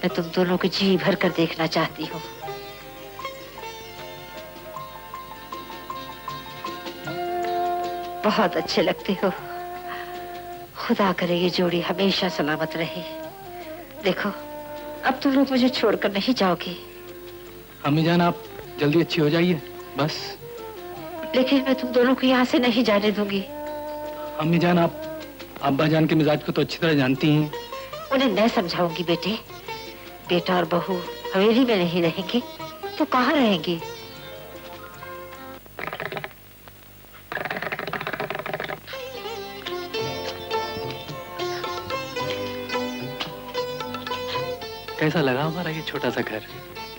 मैं तुम दोनों को जी भर कर देखना चाहती हूँ। बहुत अच्छे लगते हो। खुदा करे ये जोड़ी हमेशा सलामत रहे। देखो, अब तुम लोग मुझे छोड़कर नहीं जाओगे। अम्मी जान, आप जल्दी अच्छी हो जाइए बस। लेकिन मैं तुम दोनों को यहाँ से नहीं जाने दूंगी। अम्मी जान, आप अब्बा जान के मिजाज को तो अच्छी तरह जानती हैं। उन्हें मैं समझाऊंगी बेटे। बेटा और बहू हवेली में नहीं रहेंगे तो कहाँ रहेंगे? कैसा लगा हमारा ये छोटा सा घर?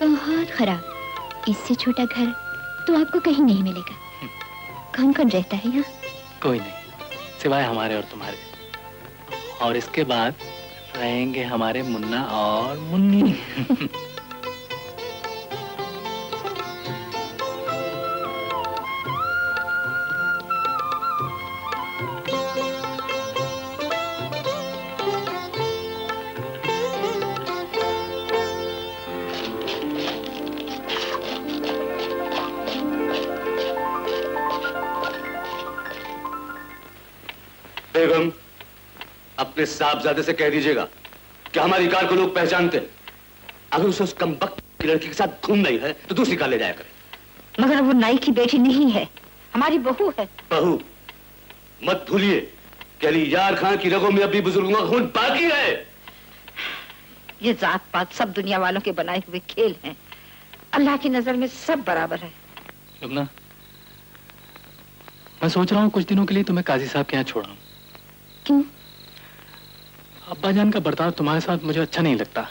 बहुत खराब। इससे छोटा घर तो आपको कहीं नहीं मिलेगा। कौन कौन रहता है यहाँ? कोई नहीं, सिवाय हमारे और तुम्हारे। और इसके बाद रहेंगे हमारे मुन्ना और मुन्नी। बेगम, अपने साहबजादे से कह दीजिएगा कि हमारी कार को लोग पहचानते हैं। अगर उसे उस कमबख्त की लड़की के साथ घूम नहीं है तो दूसरी कार ले जाया करे। मगर वो नाई की बेटी नहीं है, हमारी बहू है। बहू? मत भूलिए कि अली यार खान की रगों में अभी बुजुर्गों का खून बाकी है। ये जात पात सब दुनिया वालों के बनाए हुए खेल हैं। अल्लाह की नजर में सब बराबर है। लुबना, मैं सोच रहा हूँ कुछ दिनों के लिए तुम्हें काजी साहब के यहाँ छोड़ा हूँ। क्यों? अब्बा जान का बर्ताव तुम्हारे साथ मुझे अच्छा नहीं लगता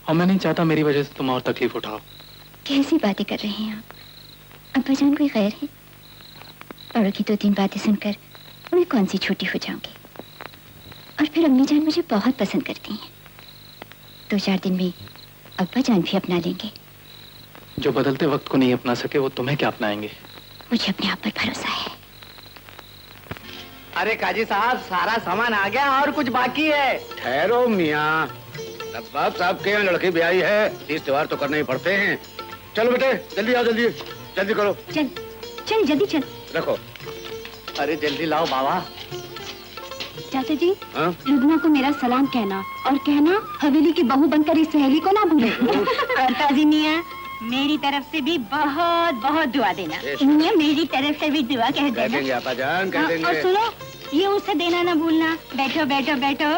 और मैं नहीं चाहता मेरी वजह से तुम और तकलीफ उठाओ। कैसी बातें कर रहे हैं आप? अब्बा जान कोई गैर है? बड़ों की 2-3 बातें सुनकर मैं कौन सी छोटी हो जाऊंगी? और फिर अम्मी जान मुझे बहुत पसंद करती हैं। 2-4 दिन में अब्बा जान भी अपना लेंगे। जो बदलते वक्त को नहीं अपना सके वो तुम्हें क्या अपनाएंगे? मुझे अपने आप पर भरोसा है। अरे काजी साहब, सारा सामान आ गया और कुछ बाकी है। ठहरो मियाँ, नवाब साहब के यहाँ लड़की ब्याही है, 30 त्योहार तो करने ही पड़ते हैं। चलो बेटे, जल्दी आओ, जल्दी जल्दी करो। चल चल जल्दी चल। रखो। अरे जल्दी लाओ बाबा। चाचा जी, हाँ? लुबना को मेरा सलाम कहना और कहना हवेली की बहू बनकर इस सहेली को ना भूले। ताजी मियाँ, मेरी तरफ से भी बहुत बहुत दुआ देना। मियाँ, मेरी तरफ से भी दुआ कह कह देंगे आपा जान, कह देंगे। और सुनो, ये उसे देना ना भूलना। बैठो बैठो बैठो।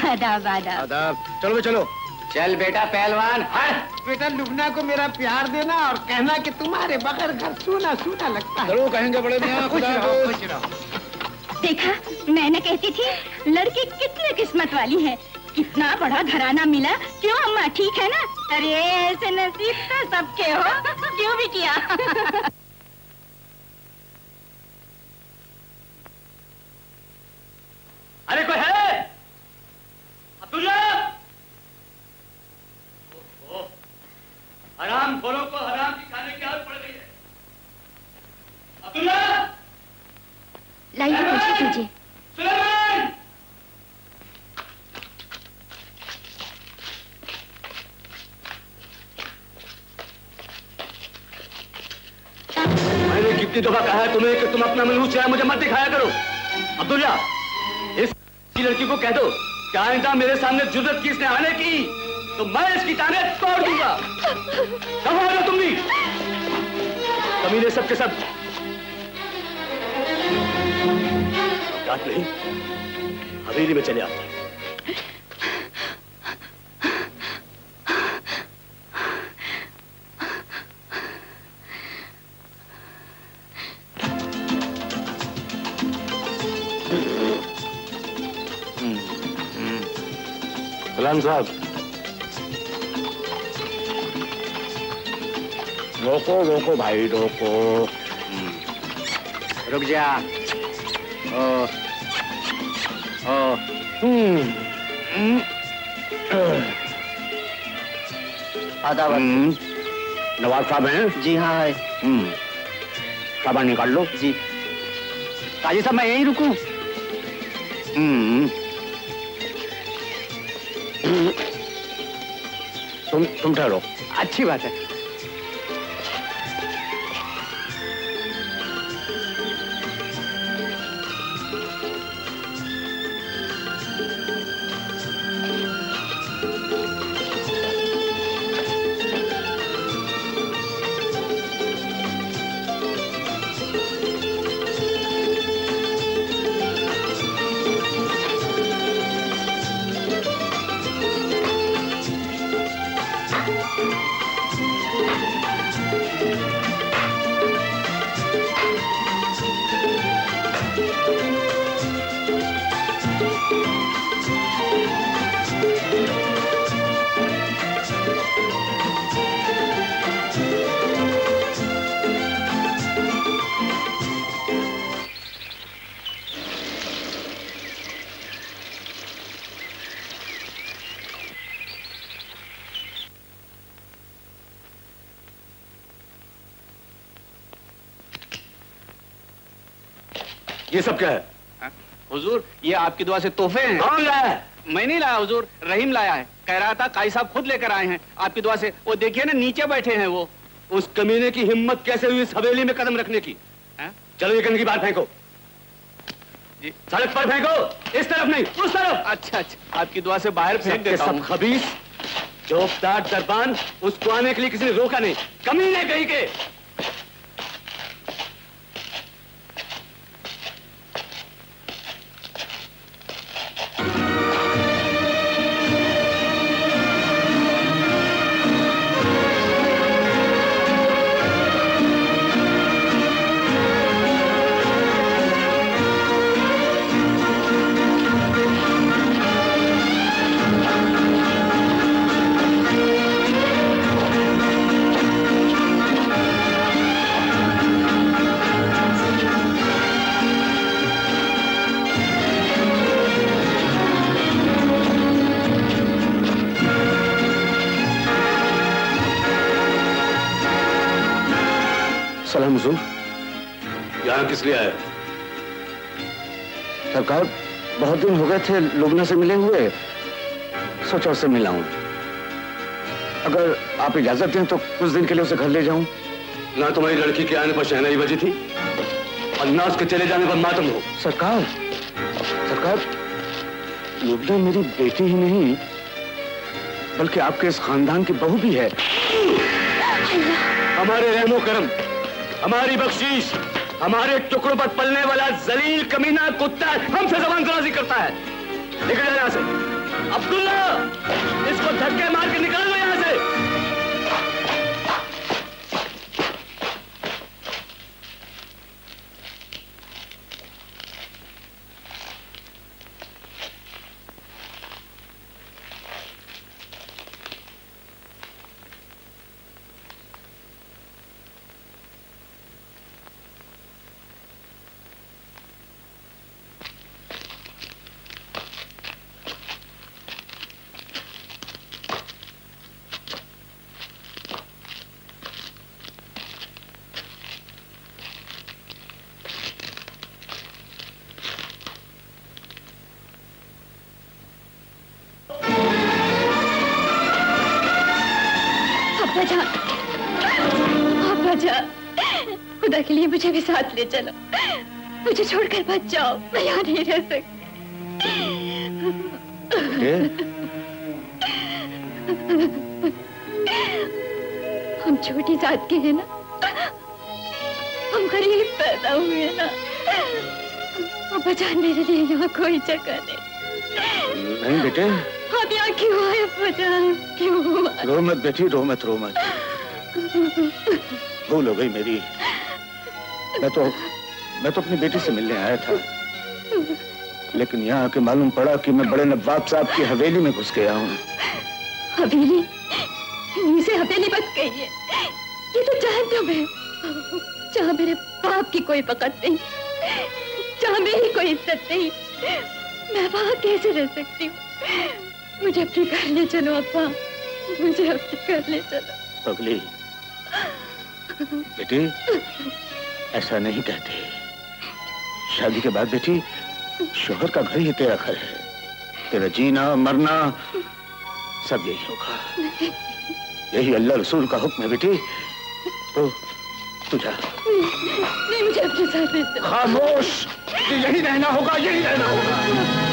आदाब आदाब। आदाब। चलो बे, चलो। चल बेटा पहलवान, बेटा लुबना को मेरा प्यार देना और कहना कि तुम्हारे बगैर घर सूना सूना लगता है। जरूर कहेंगे बड़े मियाँ। खुश खुदा रहो, हाफिज। खुश रहो। देखा, मैंने कहती थी लड़की कितनी किस्मत वाली है। कितना बड़ा घराना मिला। क्यों अम्मा, ठीक है ना? अरे ऐसे नसीब तो सबके हो। क्यों बिटिया? अरे कोई है? अब्दुल्ला! ओहो, हराम खोरों को हराम की खाने की आदत पड़ गई है। अब्दुल्ला! लाइए पूछे कीजिए। सुलेमान! मैंने कितनी दफा कहा है तुम्हें कि तुम अपना मनहूस चेहरा मुझे मत दिखाया करो। अब्दुल्ला, इस कि लड़की को कह दो कि आइंदा मेरे सामने जुर्रत की इसने आने की तो मैं इसकी टांगें तोड़ दूंगा। कब आ रहे हो तुम भी? कमीने सब के सब औकात नहीं, हवेली में चले आते। सलाम साहब। रोको रोको भाई रोको। रुक जा। आधा नवाब साहब हैं? जी हाँ है। सामान निकाल लो। जी काजी साहब मैं यहीं रुकूं? तुम ठहरो। अच्छी बात है। ये सब क्या है? हुजूर ये आपकी दुआ से तोहफे हैं। कौन लाया? मैं नहीं लाया हुजूर, रहीम लाया है। कह रहा था काई साहब खुद लेकर आए हैं आपकी दुआ से। वो देखिए ना नीचे बैठे हैं वो। उस कमीने की हिम्मत कैसे हुई इस हवेली में कदम रखने की? हैं? चलो ये गंदगी बाहर फेंको। जी। सड़क पर फेंको, इस तरफ नहीं उस तरफ। अच्छा अच्छा, आपकी दुआ से बाहर फेंक देता सब हूँ। खबीस चौकदार दरबान, उसको आने के लिए किसी ने रोका नहीं। कमीने कहीं के। सलाम हुजूर। यहाँ किस लिए आए? सरकार बहुत दिन हो गए थे लुबना से मिले हुए, सोचा उससे मिला हूं। अगर आप इजाजत दें तो कुछ दिन के लिए उसे घर ले जाऊं। ना तुम्हारी लड़की के आने पर शहनाई बजी थी और ना उसके चले जाने पर मातम हो। सरकार लुबना मेरी बेटी ही नहीं बल्कि आपके इस खानदान की बहू भी है। हमारे रहमो करम, हमारी बख्शीश, हमारे टुकड़ों पर पलने वाला जलील कमीना कुत्ता हमसे जबान दराजी करता है। निकल जाओ यहाँ से। अब्दुल्ला, इसको धक्के मार के निकाल लो यहाँ से। अब्बा जान, खुदा के लिए मुझे भी साथ ले चलो। मुझे छोड़कर मत जाओ, मैं यहाँ नहीं रह सकती। हम छोटी जात के हैं ना, हम गरीब पैदा हुए ना, अब्बाजान मेरे लिए यहाँ कोई जगह नहीं बेटे। आप यहाँ क्यों आए अब्बाजान, क्यों? रो मत बेटी, रो मत, रो मत। भूल हो गई मेरी। मैं तो अपनी बेटी से मिलने आया था, लेकिन यहाँ आके मालूम पड़ा कि मैं बड़े नवाब साहब की हवेली में घुस गया हूँ। हवेली? इसे हवेली मत कहिए, ये तो जहन्नम है, जहाँ मेरे बाप की कोई पकड़ नहीं, जहाँ मेरी कोई इज्जत नहीं। मैं वहाँ कैसे रह सकती हूँ? मुझे अपने घर ले चलो अब्बा, मुझे अपने घर ले चलो। पगली बेटी, ऐसा नहीं कहते। शादी के बाद बेटी, शोहर का घर ही तेरा घर है। तेरा जीना मरना सब यही होगा। यही अल्लाह रसूल का हुक्म है बेटी। तो तू जा। नहीं, मुझे अपने साथ ले चलो। खामोश, यही रहना होगा, यही रहना होगा।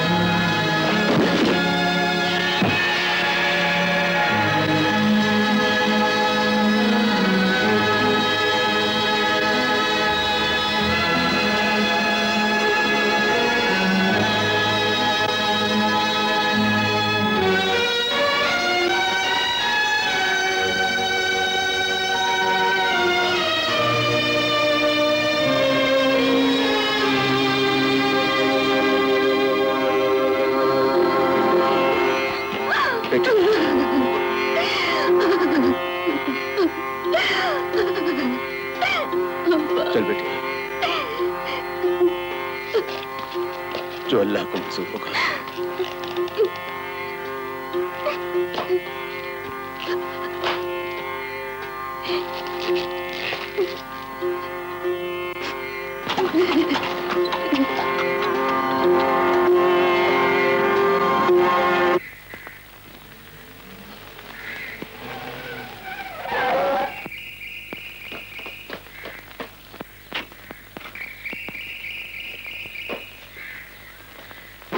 चल बेटी, जो अल्लाह को मंजूर होगा।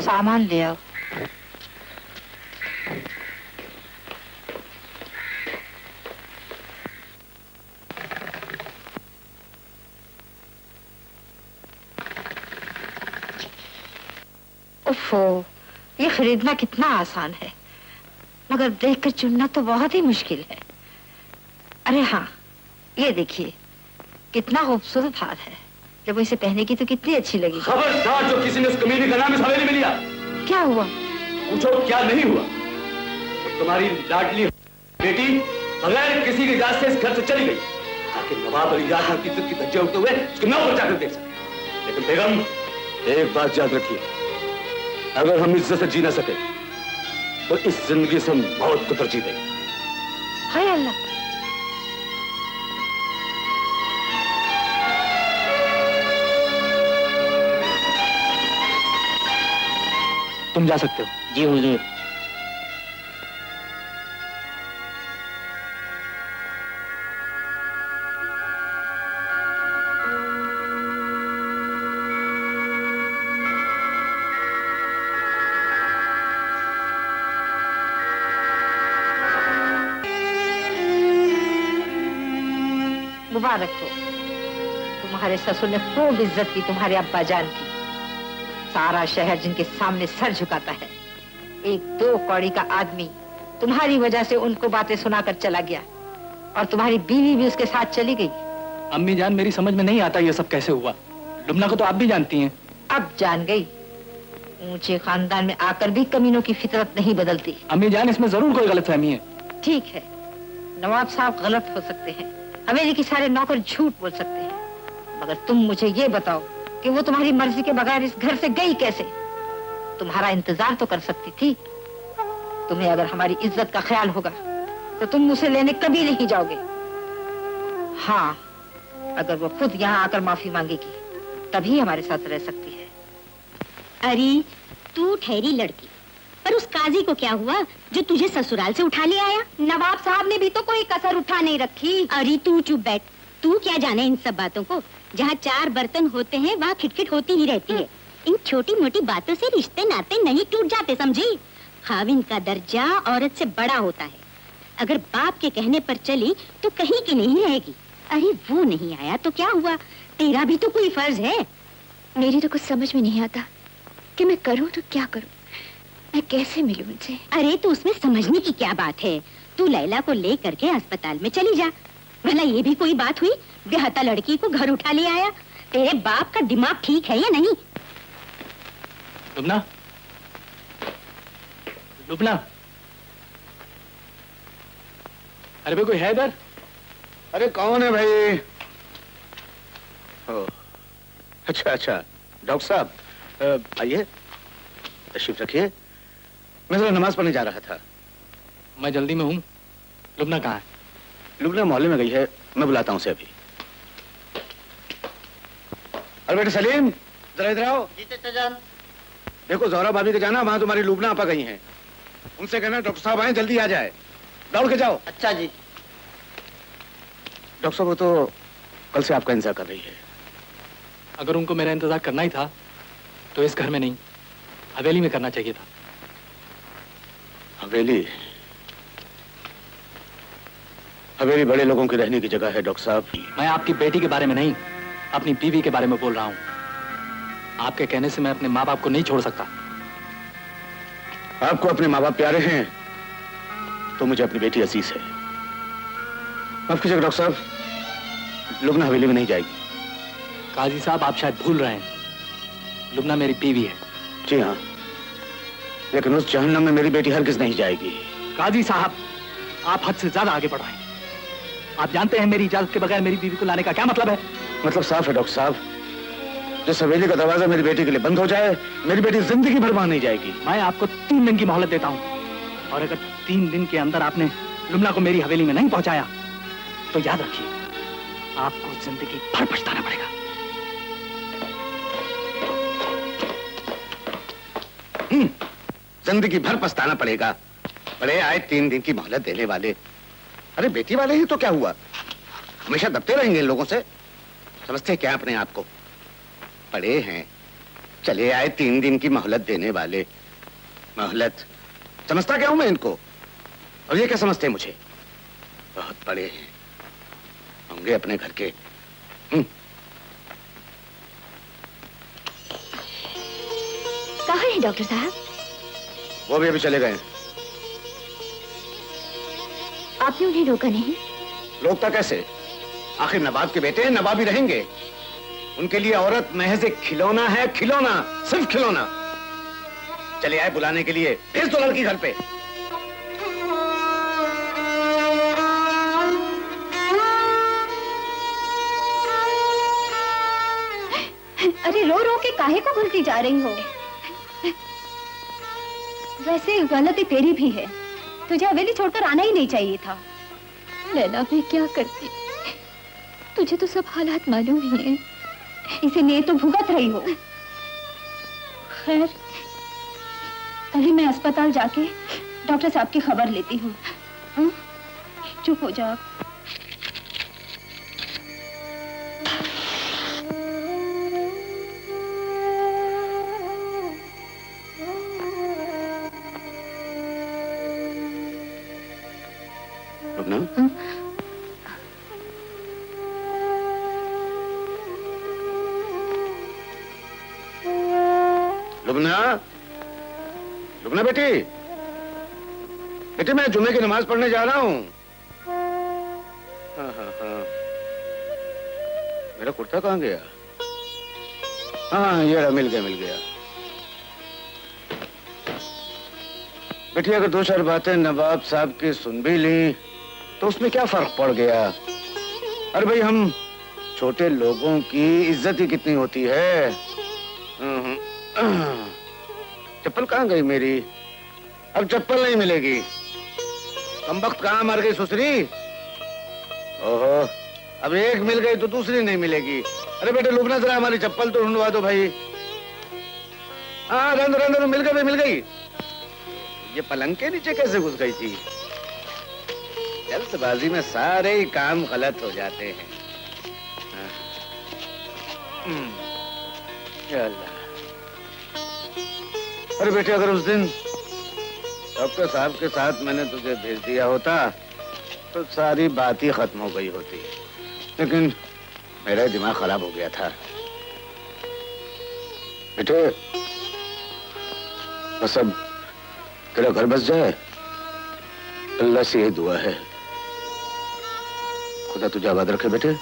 सामान ले आओ। ओफो, ये खरीदना कितना आसान है, मगर देखकर चुनना तो बहुत ही मुश्किल है। अरे हाँ, ये देखिए कितना खूबसूरत हार है। जब इसे पहनेगी तो कितनी अच्छी लगेगी। खबरदार, जो किसी ने उस कमीनी का नाम इस हवेली में लिया। क्या हुआ? पूछो क्या नहीं हुआ। तो तुम्हारी लाडली बेटी बगैर किसी की इजाजत से इस घर से चली गई, ताकि नवाब अली याद की इज्जत की धज्जियां उड़ते हुए उसके नाव पर जाकर देख सके। लेकिन बेगम, एक बात याद रखिए, अगर हम इज्जत से जी ना सके तो इस जिंदगी से हम मौत को तरजीह देंगे। हाय अल्लाह, तुम जा सकते हो। जी हुजूर। मुबारक हो, तुम्हारे ससुर ने खूब इज्जत की तुम्हारे अब्बा जान की। सारा शहर जिनके सामने सर झुकाता है, एक दो कौड़ी का आदमी तुम्हारी वजह से उनको बातें सुनाकर चला गया, और तुम्हारी बीवी भी उसके साथ चली गई। अम्मी जान, मेरी समझ में नहीं आता ये सब कैसे हुआ। लुबना को तो आप भी जानती हैं। अब जान गई, ऊंचे खानदान में आकर भी कमीनों की फितरत नहीं बदलती। अम्मी जान, इसमें जरूर कोई गलतफहमी है। ठीक है, नवाब साहब गलत हो सकते हैं, हवेली के सारे नौकर झूठ बोल सकते हैं, मगर तुम मुझे ये बताओ कि वो तुम्हारी मर्जी के बगैर इस घर से गई कैसे? तुम्हारा इंतजार तो कर सकती थी। तुम्हें अगर हमारी इज्जत का ख्याल होगा तो तुम उसे लेने कभी नहीं जाओगे। हाँ, अगर वो खुद यहाँ आकर माफी मांगेगी तभी हमारे साथ रह सकती है। अरे तू ठहरी लड़की, पर उस काजी को क्या हुआ जो तुझे ससुराल से उठा ले आया? नवाब साहब ने भी तो कोई कसर उठा नहीं रखी। अरे तू चुप बैठ, तू क्या जाने इन सब बातों को। जहाँ चार बर्तन होते हैं वहाँ खिटखिट होती ही रहती है। इन छोटी मोटी बातों से रिश्ते नाते नहीं टूट जाते, समझी? खाविंद का दर्जा औरत से बड़ा होता है। अगर बाप के कहने पर चली तो कहीं की नहीं रहेगी। अरे वो नहीं आया तो क्या हुआ, तेरा भी तो कोई फर्ज है। मेरी तो कुछ समझ में नहीं आता कि मैं करूं तो क्या करूं, मैं कैसे मिलूं उनसे। अरे तो उसमें समझने की क्या बात है, तू लैला को ले करके अस्पताल में चली जा। भला ये भी कोई बात हुई, बेहता लड़की को घर उठा ले आया। तेरे बाप का दिमाग ठीक है या नहीं? लुबना, लुबना, अरे भाई कोई है इधर? अरे कौन है भाई? ओ, अच्छा अच्छा, डॉक्टर साहब आइए, तशरीफ रखिए। मैं जरा नमाज पढ़ने जा रहा था। मैं जल्दी में हूँ। लुबना कहाँ है? लुबना मोहल्ले में गई है, मैं बुलाता हूँ उसे अभी। अरे बेटे सलीम, जरा इधर आओ। जी चाचा जान। देखो ज़ोहरा भाभी के जाना, वहां तुम्हारी लुबना आपा गई हैं। उनसे कहना डॉक्टर साहब आए, जल्दी आ जाए। दौड़ के जाओ। अच्छा जी। डॉक्टर साहब वो तो कल से आपका इंतजार कर रही है। अगर उनको मेरा इंतजार करना ही था तो इस घर में नहीं, हवेली में करना चाहिए था। हवेली? हवेली बड़े लोगों की रहने की जगह है डॉक्टर साहब। मैं आपकी बेटी के बारे में नहीं, अपनी बीवी के बारे में बोल रहा हूँ। आपके कहने से मैं अपने माँ बाप को नहीं छोड़ सकता। आपको अपने माँ बाप प्यारे हैं तो मुझे अपनी बेटी अजीज है। माफ कीजिएगा डॉक्टर साहब, लुबना हवेली में नहीं जाएगी। काजी साहब आप शायद भूल रहे हैं, लुबना मेरी बीवी है। जी हाँ, लेकिन उस जहन्नम में मेरी बेटी हरगिज नहीं जाएगी। काजी साहब आप हद से ज्यादा आगे बढ़ रहे हैं। आप जानते हैं मेरी इजाजत के बगैर मेरी बीवी को लाने का क्या मतलब है? मतलब साफ है डॉक्टर साहब, जिस हवेली का दरवाजा मेरी बेटी के लिए बंद हो जाए, मेरी बेटी जिंदगी भर वहां नहीं जाएगी। मैं आपको 3 दिन की मोहलत देता हूँ, और अगर 3 दिन के अंदर आपने लुबना को मेरी हवेली में नहीं पहुंचाया तो याद रखिए आपको जिंदगी भर पछताना पड़ेगा। जिंदगी भर पछताना पड़ेगा? बड़े आए 3 दिन की मोहलत देने वाले। अरे बेटी वाले ही तो क्या हुआ, हमेशा दबते रहेंगे इन लोगों से। समझते क्या अपने आप को? पड़े हैं, चले आए 3 दिन की मोहलत देने वाले। मोहलत समझता क्या हूं मैं इनको, और ये क्या समझते हैं मुझे? बहुत बड़े हैं, होंगे अपने घर के। कहाँ है डॉक्टर साहब? वो भी अभी चले गए। आपने उन्हें रोका नहीं? रोकता कैसे, आखिर नवाब के बेटे हैं, नवाब ही रहेंगे। उनके लिए औरत महज एक खिलौना है, खिलौना, सिर्फ खिलौना। चले आए बुलाने के लिए, भेज दो लड़की घर पे। अरे रो रो के काहे को भूलती जा रही हो? वैसे गलती तेरी भी है, तुझे हवेली छोड़कर आना ही नहीं चाहिए था। लैला मैं क्या करती, तुझे तो सब हालात मालूम ही है। इसीलिए तो भुगत रही हो। खैर अभी मैं अस्पताल जाके डॉक्टर साहब की खबर लेती हूँ। चुप हो जा। लुबना, लुबना बेटी, बेटी मैं जुम्मे की नमाज पढ़ने जा रहा हूँ। हाँ हाँ हाँ, मेरा कुर्ता कहाँ गया? हाँ ये रहा, मिल गया मिल गया। बेटी अगर 2-4 बातें नवाब साहब की सुन भी ली तो उसमें क्या फर्क पड़ गया? अरे भाई हम छोटे लोगों की इज्जत ही कितनी होती है। चप्पल कहाँ गई मेरी? अब चप्पल नहीं मिलेगी। कमबख्त कहाँ मर गई ससुरी? ओहो, अब एक मिल गई तो दूसरी नहीं मिलेगी। अरे बेटे लुबना जरा हमारी चप्पल तो ढूंढवा दो भाई। हाँ रंदो मिल गई मिल गई। ये पलंग के नीचे कैसे घुस गई थी? जल्दबाजी में सारे ही काम गलत हो जाते हैं। या अल्लाह, अरे बेटे, अगर उस दिन डॉक्टर साहब के साथ मैंने तुझे भेज दिया होता तो सारी बात ही खत्म हो गई होती, लेकिन मेरा दिमाग खराब हो गया था। बेटे, बस अब तेरा घर बस जाए, अल्लाह से ये दुआ है। खुदा तुझे आबाद रखे बेटे।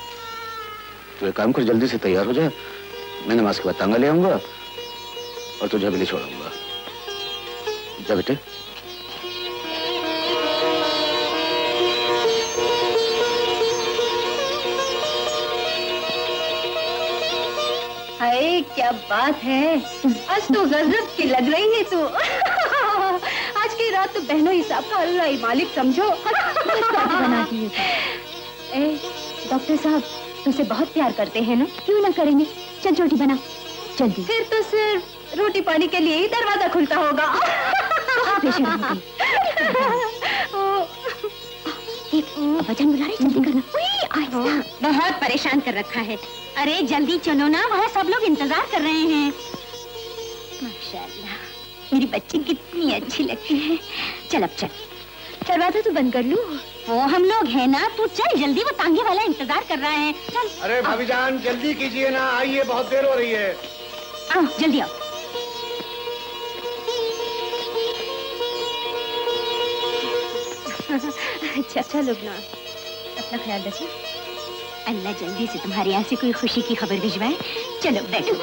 तू एक काम कर, जल्दी से तैयार हो जा, मैं नमाज के बाद तांगा ले आऊंगा और तुझे हवेली छोड़ाऊंगा। जा बेटे। हाय क्या बात है, आज तो गजब की लग रही है तू। आज की रात तो बहनों हिसाब का अल्लाह ही मालिक समझो। बना दी ए, डॉक्टर साहब तुझसे बहुत प्यार करते हैं ना? क्यों ना करेंगे, चल रोटी बना जल्दी। फिर तो सिर्फ रोटी पानी के लिए ही दरवाजा खुलता होगा। वचन बुला रही, जल्दी करना। बहुत परेशान कर रखा है। अरे जल्दी चलो ना, वहाँ सब लोग इंतजार कर रहे हैं। माशाल्लाह, मेरी बच्ची कितनी अच्छी लगती है। चल अब चल, दरवाजा तो बंद कर लूं। वो हम लोग है ना, तू चल जल्दी, वो तांगे वाला इंतजार कर रहा है। चल। अरे भाभी जान, जल्दी कीजिए ना, आइए, बहुत देर हो रही है। आओ जल्दी आओ। अच्छा लुबना, अपना ख्याल रखिए। अल्लाह जल्दी से तुम्हारे यहाँ से कोई खुशी की खबर भिजवाए। चलो बैठो।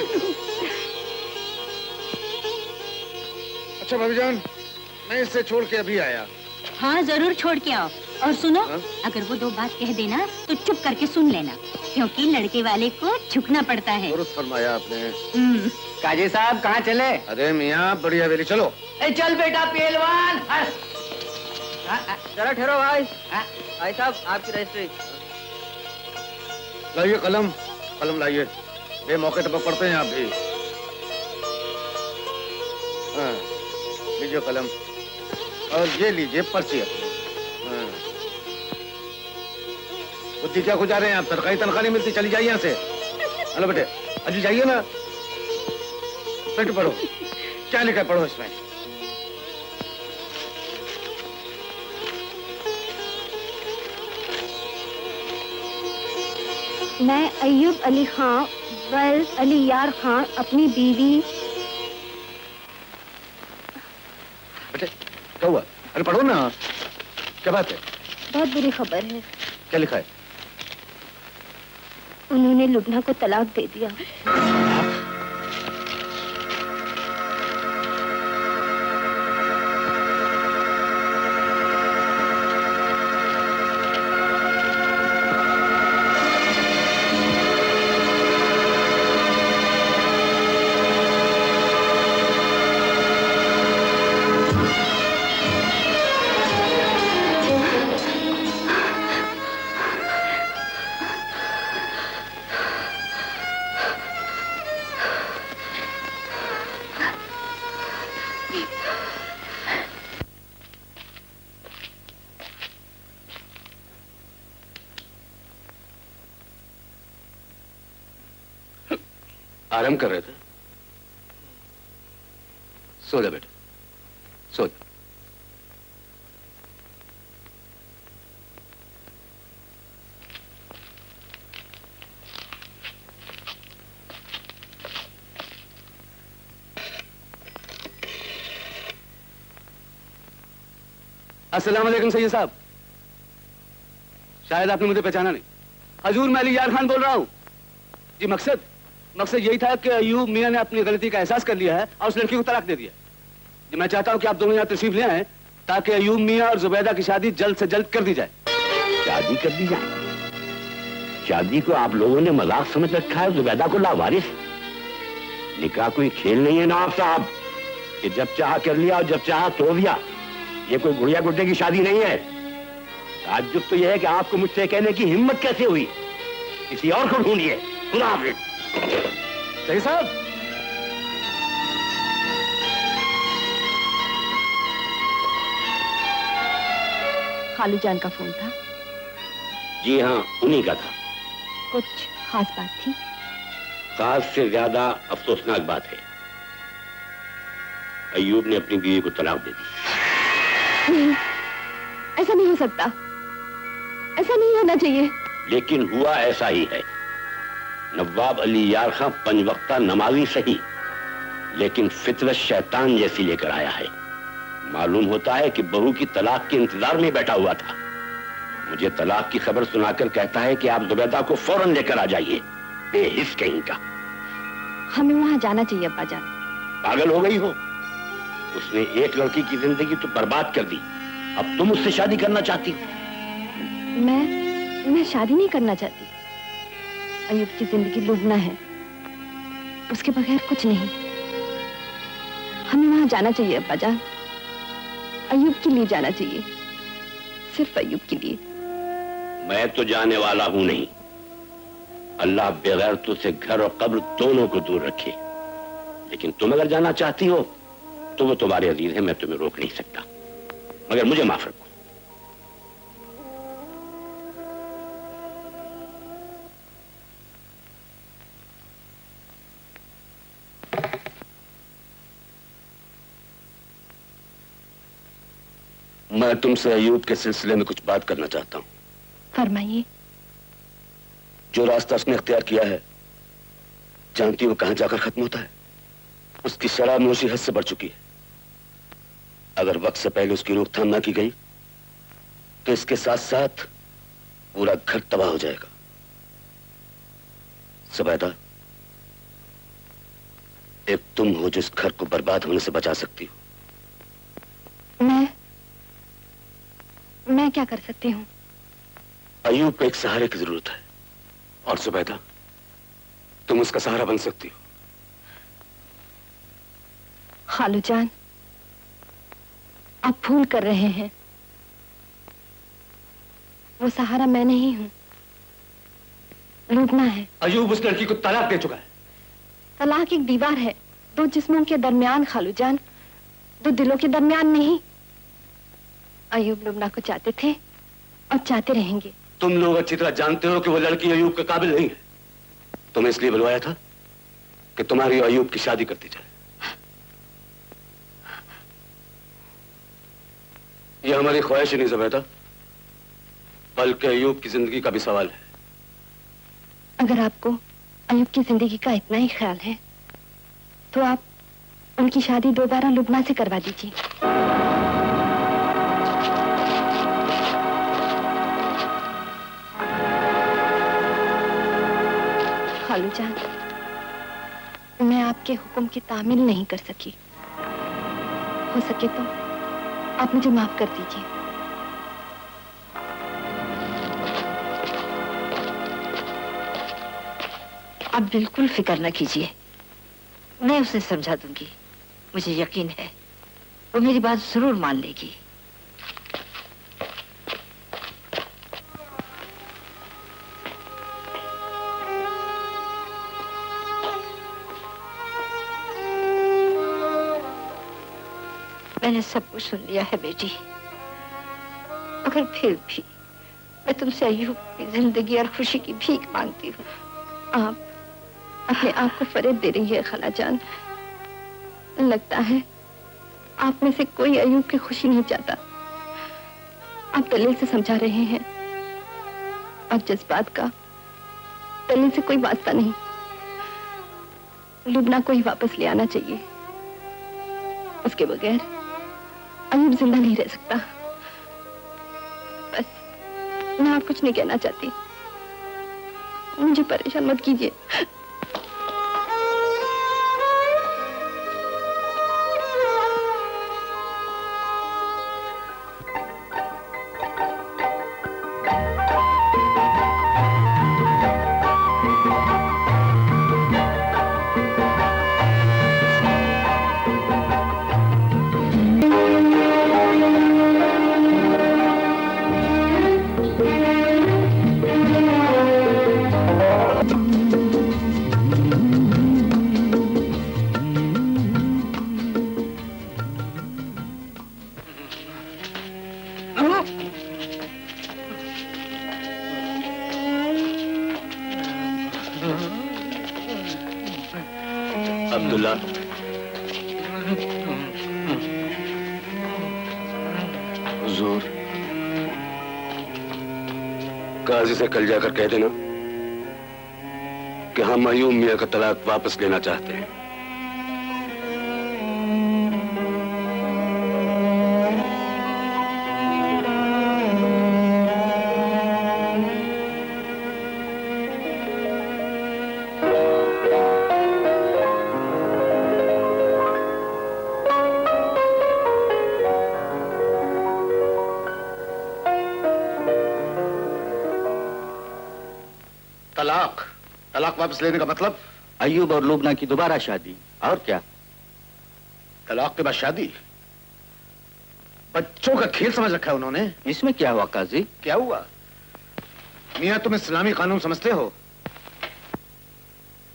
अच्छा भाभी जान, मैं इससे छोड़ के अभी आया। हाँ जरूर छोड़ के आओ। और सुनो, हाँ? अगर वो दो बात कह देना तो चुप करके सुन लेना, क्योंकि लड़के वाले को झुकना पड़ता है। दुरुस्त फरमाया आपने। काजी साहब कहाँ चले? अरे मियाँ, बड़ी हवेली चलो। चल बेटा पहलवान। जरा ठहरो भाई। भाई साहब आपकी रजिस्ट्री। लाइए कलम, कलम लाइए, बेमौके टपक पड़ते हैं आप भी। हाँ, लीजिए कलम और ये लीजिए पर्ची अपनी। हाँ। बुद्धि क्या खुजा रहे हैं आप? सरकारी तनख्वाह नहीं मिलती, चली जाइए यहाँ से। हेलो बेटे, अजी जाइए ना, पेट पढ़ो, क्या लिखा है पढ़ो इसमें। मैं अय्यूब अली खान वल्द अली यार खान अपनी बीवी। बेटे क्या हुआ? अरे पढ़ो ना, क्या बात है? बहुत बुरी खबर है, क्या लिखा है? उन्होंने लुबना को तलाक दे दिया। आराम कर रहे थे? सो जा बेटा, सो जा। अस्सलाम वालेकुम सैयद साहब, शायद आपने मुझे पहचाना नहीं। हजूर मैं अली यार खान बोल रहा हूँ जी। मकसद यही था कि अयूब मियाँ ने अपनी गलती का एहसास कर लिया है और उस लड़की को तलाक दे दिया। जी मैं चाहता हूँ कि आप दोनों यहाँ तशरीफ ले आए ताकि अयूब मियाँ और जुबैदा की शादी जल्द से जल्द कर दी जाए। शादी कर दी जाए? शादी को आप लोगों ने मजाक समझ रखा है, जुबैदा को लावारिस। निकाह कोई खेल नहीं है नवाब साहब कि जब चाह कर लिया और जब चाह तोड़ दिया। ये कोई गुड़िया गुड्डे की शादी नहीं है। ताज्जुब तो यह है कि आपको मुझसे कहने की हिम्मत कैसे हुई। किसी और को ढूंढिए। खुदा हाफिज। सही साहब, खालू जान का फोन था? जी हाँ, उन्हीं का था। कुछ खास बात थी? खास से ज्यादा अफसोसनाक बात है। अयूब ने अपनी बीवी को तलाक दे दी। नहीं, ऐसा नहीं हो सकता, ऐसा नहीं होना चाहिए। लेकिन हुआ ऐसा ही है। नवाब अली यार खां पंजवक्ता नमाजी सही, लेकिन फितरत शैतान जैसी लेकर आया है। मालूम होता है कि बहू की तलाक के इंतजार में बैठा हुआ था। मुझे तलाक की खबर सुनाकर कहता है कि आप जुबैदा को फौरन लेकर आ जाइए। बेहिस कहीं का। हमें वहां जाना चाहिए अब्बा जान। पागल हो गई हो? उसने एक लड़की की जिंदगी तो बर्बाद कर दी, अब तुम उससे शादी करना चाहती हो? मैं शादी नहीं करना चाहती। अयूब की जिंदगी लुभना है, उसके बगैर कुछ नहीं। हमें वहां जाना चाहिए अब्बा जान, अयूब के लिए जाना चाहिए, सिर्फ अयूब के लिए। मैं तो जाने वाला हूं नहीं। अल्लाह बगैर तुझसे घर और कब्र दोनों को दूर रखे। लेकिन तुम अगर जाना चाहती हो तो वो तुम्हारे अजीज है, मैं तुम्हें रोक नहीं सकता। मगर मुझे माफ रखो। मैं तुमसे अयूब के सिलसिले में कुछ बात करना चाहता हूं। फरमाइए। जो रास्ता उसने अख्तियार किया है, जानती हो कहां जाकर खत्म होता है? उसकी शराब नोशी हद से बढ़ चुकी है। अगर वक्त से पहले उसकी रोकथाम ना की गई तो इसके साथ साथ पूरा घर तबाह हो जाएगा। सुबैदा, एक तुम हो जो इस घर को बर्बाद होने से बचा सकती हो। मैं क्या कर सकती हूँ? अयूब को एक सहारे की जरूरत है, और सुबैदा तुम उसका सहारा बन सकती हो। खालू जान, आप भूल कर रहे हैं। वो सहारा मैं नहीं हूं, लूटना है। अयूब उस लड़की को तलाक दे चुका है। तलाक एक दीवार है, दो जिस्मों के दरमियान खालू जान, दो दिलों के दरमियान नहीं। अयूब लुबना को चाहते थे और चाहते रहेंगे। तुम लोग अच्छी तरह जानते हो कि वो लड़की अयूब के काबिल नहीं है। तुम्हें इसलिए बुलवाया था कि तुम्हारी अयूब की शादी करती जाए। यह हमारी ख्वाहिश ही नहीं ज़ुबैदा, बल्कि अयूब की जिंदगी का भी सवाल है। अगर आपको अयूब की जिंदगी का इतना ही ख्याल है तो आप उनकी शादी दोबारा लुबना से करवा दीजिए। खालू जान, मैं आपके हुक्म की तामील नहीं कर सकी। हो सके तो आप मुझे माफ कर दीजिए। आप बिल्कुल फिक्र न कीजिए, मैं उसे समझा दूंगी। मुझे यकीन है वो मेरी बात जरूर मान लेगी। मैंने सब कुछ सुन लिया है बेटी, मगर फिर भी मैं तुमसे अयूब की जिंदगी और खुशी की भीख मांगती हूँ। आप अपने आप को फरेब दे रही है खाला जान। लगता है आप में से कोई अयूब की खुशी नहीं चाहता। आप दलील से समझा रहे हैं और जज्बात का दलील से कोई वास्ता नहीं। लुबना को ही वापस ले आना चाहिए, उसके बगैर अयूब जिंदा नहीं रह सकता। बस मैं आप कुछ नहीं कहना चाहती, मुझे परेशान मत कीजिए। अब्दुल्ला, काजी से कल जाकर कह देना कि हम अयूब मियां का तलाक वापस लेना चाहते हैं। तलाक वापस लेने का मतलब? अयूब और लुबना की दोबारा शादी, और क्या? तलाक के बाद शादी? बच्चों का खेल समझ रखा है उन्होंने। इसमें क्या हुआ काजी? क्या हुआ? मियां, तुम इस्लामी कानून समझते हो?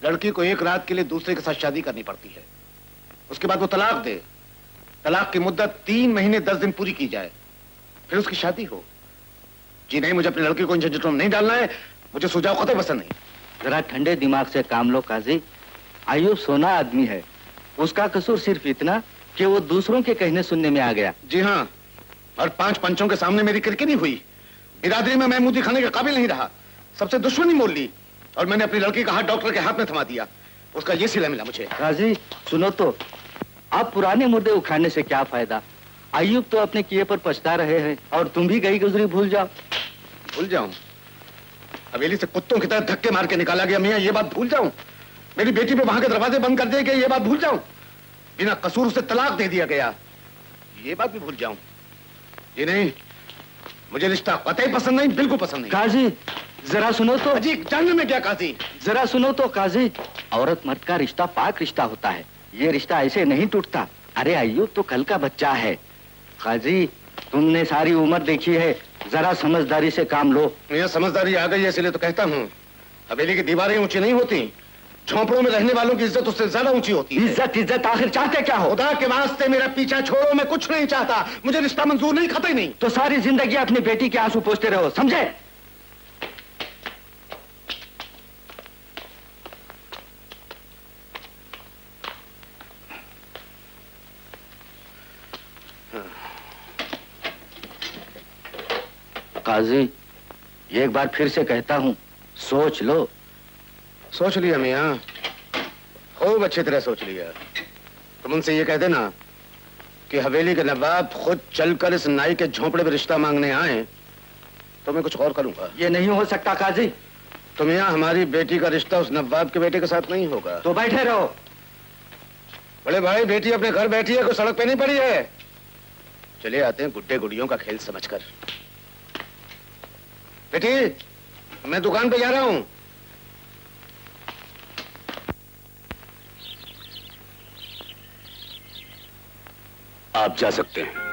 लड़की को एक रात के लिए दूसरे के साथ शादी करनी पड़ती है, उसके बाद वो तलाक दे। तलाक की मुद्दत 3 महीने 10 दिन पूरी की जाए, फिर उसकी शादी हो। जी नहीं, मुझे अपनी लड़की को इन झंझटों में नहीं डालना है। मुझे सुझाव कतई पसंद नहीं। जरा ठंडे दिमाग से काम लो काजी। अयूब सोना आदमी है, उसका कसूर सिर्फ इतना कि वो दूसरों के कहने सुनने में आ गया। जी हाँ, और 5 पंचों के सामने मेरी किरकिरी हुई। बिरादरी में मैं मुंह दिखाने के काबिल नहीं रहा, सबसे दुश्मनी मोल ली और मैंने अपनी लड़की का हाथ डॉक्टर के हाथ में थमा दिया। उसका ये सिला मिला मुझे। काजी सुनो तो, आप पुराने मुद्दे उखाड़ने से क्या फायदा? अयूब तो अपने किए पर पछता रहे हैं और तुम भी गई गुजरी भूल जाओ। भूल जाऊं? हवेली से कुत्तों की तरह धक्के मार के निकाला गया मियां, ये बात भूल जाऊं? मेरी बेटी पे वहां के दरवाजे बंद कर दिए गए, ये बात भूल जाऊं? बिना कसूर उसे तलाक दे दिया गया, ये बात भी भूल जाऊं? ये नहीं, मुझे रिश्ता कतई पसंद नहीं, बिल्कुल पसंद नहीं। काजी जरा सुनो तो। अजी जानने में क्या काजी? जरा सुनो तो काजी, औरत मर्द का रिश्ता पाक रिश्ता होता है, ये रिश्ता ऐसे नहीं टूटता। अरे अयूब तो कल का बच्चा है। काजी तुमने सारी उम्र देखी है, जरा समझदारी से काम लो। मियां समझदारी आ गई है इसलिए तो कहता हूँ, हवेली की दीवारें ऊंची नहीं होती, झोंपड़ों में रहने वालों की इज्जत उससे ज्यादा ऊंची होती है। इज्जत आखिर चाहते क्या हो? खुदा के वास्ते मेरा पीछा छोड़ो, मैं कुछ नहीं चाहता, मुझे रिश्ता मंजूर नहीं, कतई नहीं। तो सारी जिंदगी अपनी बेटी के आंसू पोंछते रहो, समझे? काजी एक बार फिर से कहता हूँ, सोच लो। सोच लिया मियां, खूब अच्छी तरह सोच लिया। तुम उनसे ये कह देना कि हवेली के नवाब खुद चलकर इस नाई के झोंपड़े में रिश्ता मांगने आए तो मैं कुछ और करूंगा। ये नहीं हो सकता काजी। तो मियां हमारी बेटी का रिश्ता उस नवाब के बेटे के साथ नहीं होगा। तो बैठे रहो। बड़े भाई, बेटी अपने घर बैठी है, कोई सड़क पे नहीं पड़ी है। चले आते हैं गुड्डे गुड़ियों का खेल समझकर। बेटी मैं दुकान पे जा रहा हूं। आप जा सकते हैं।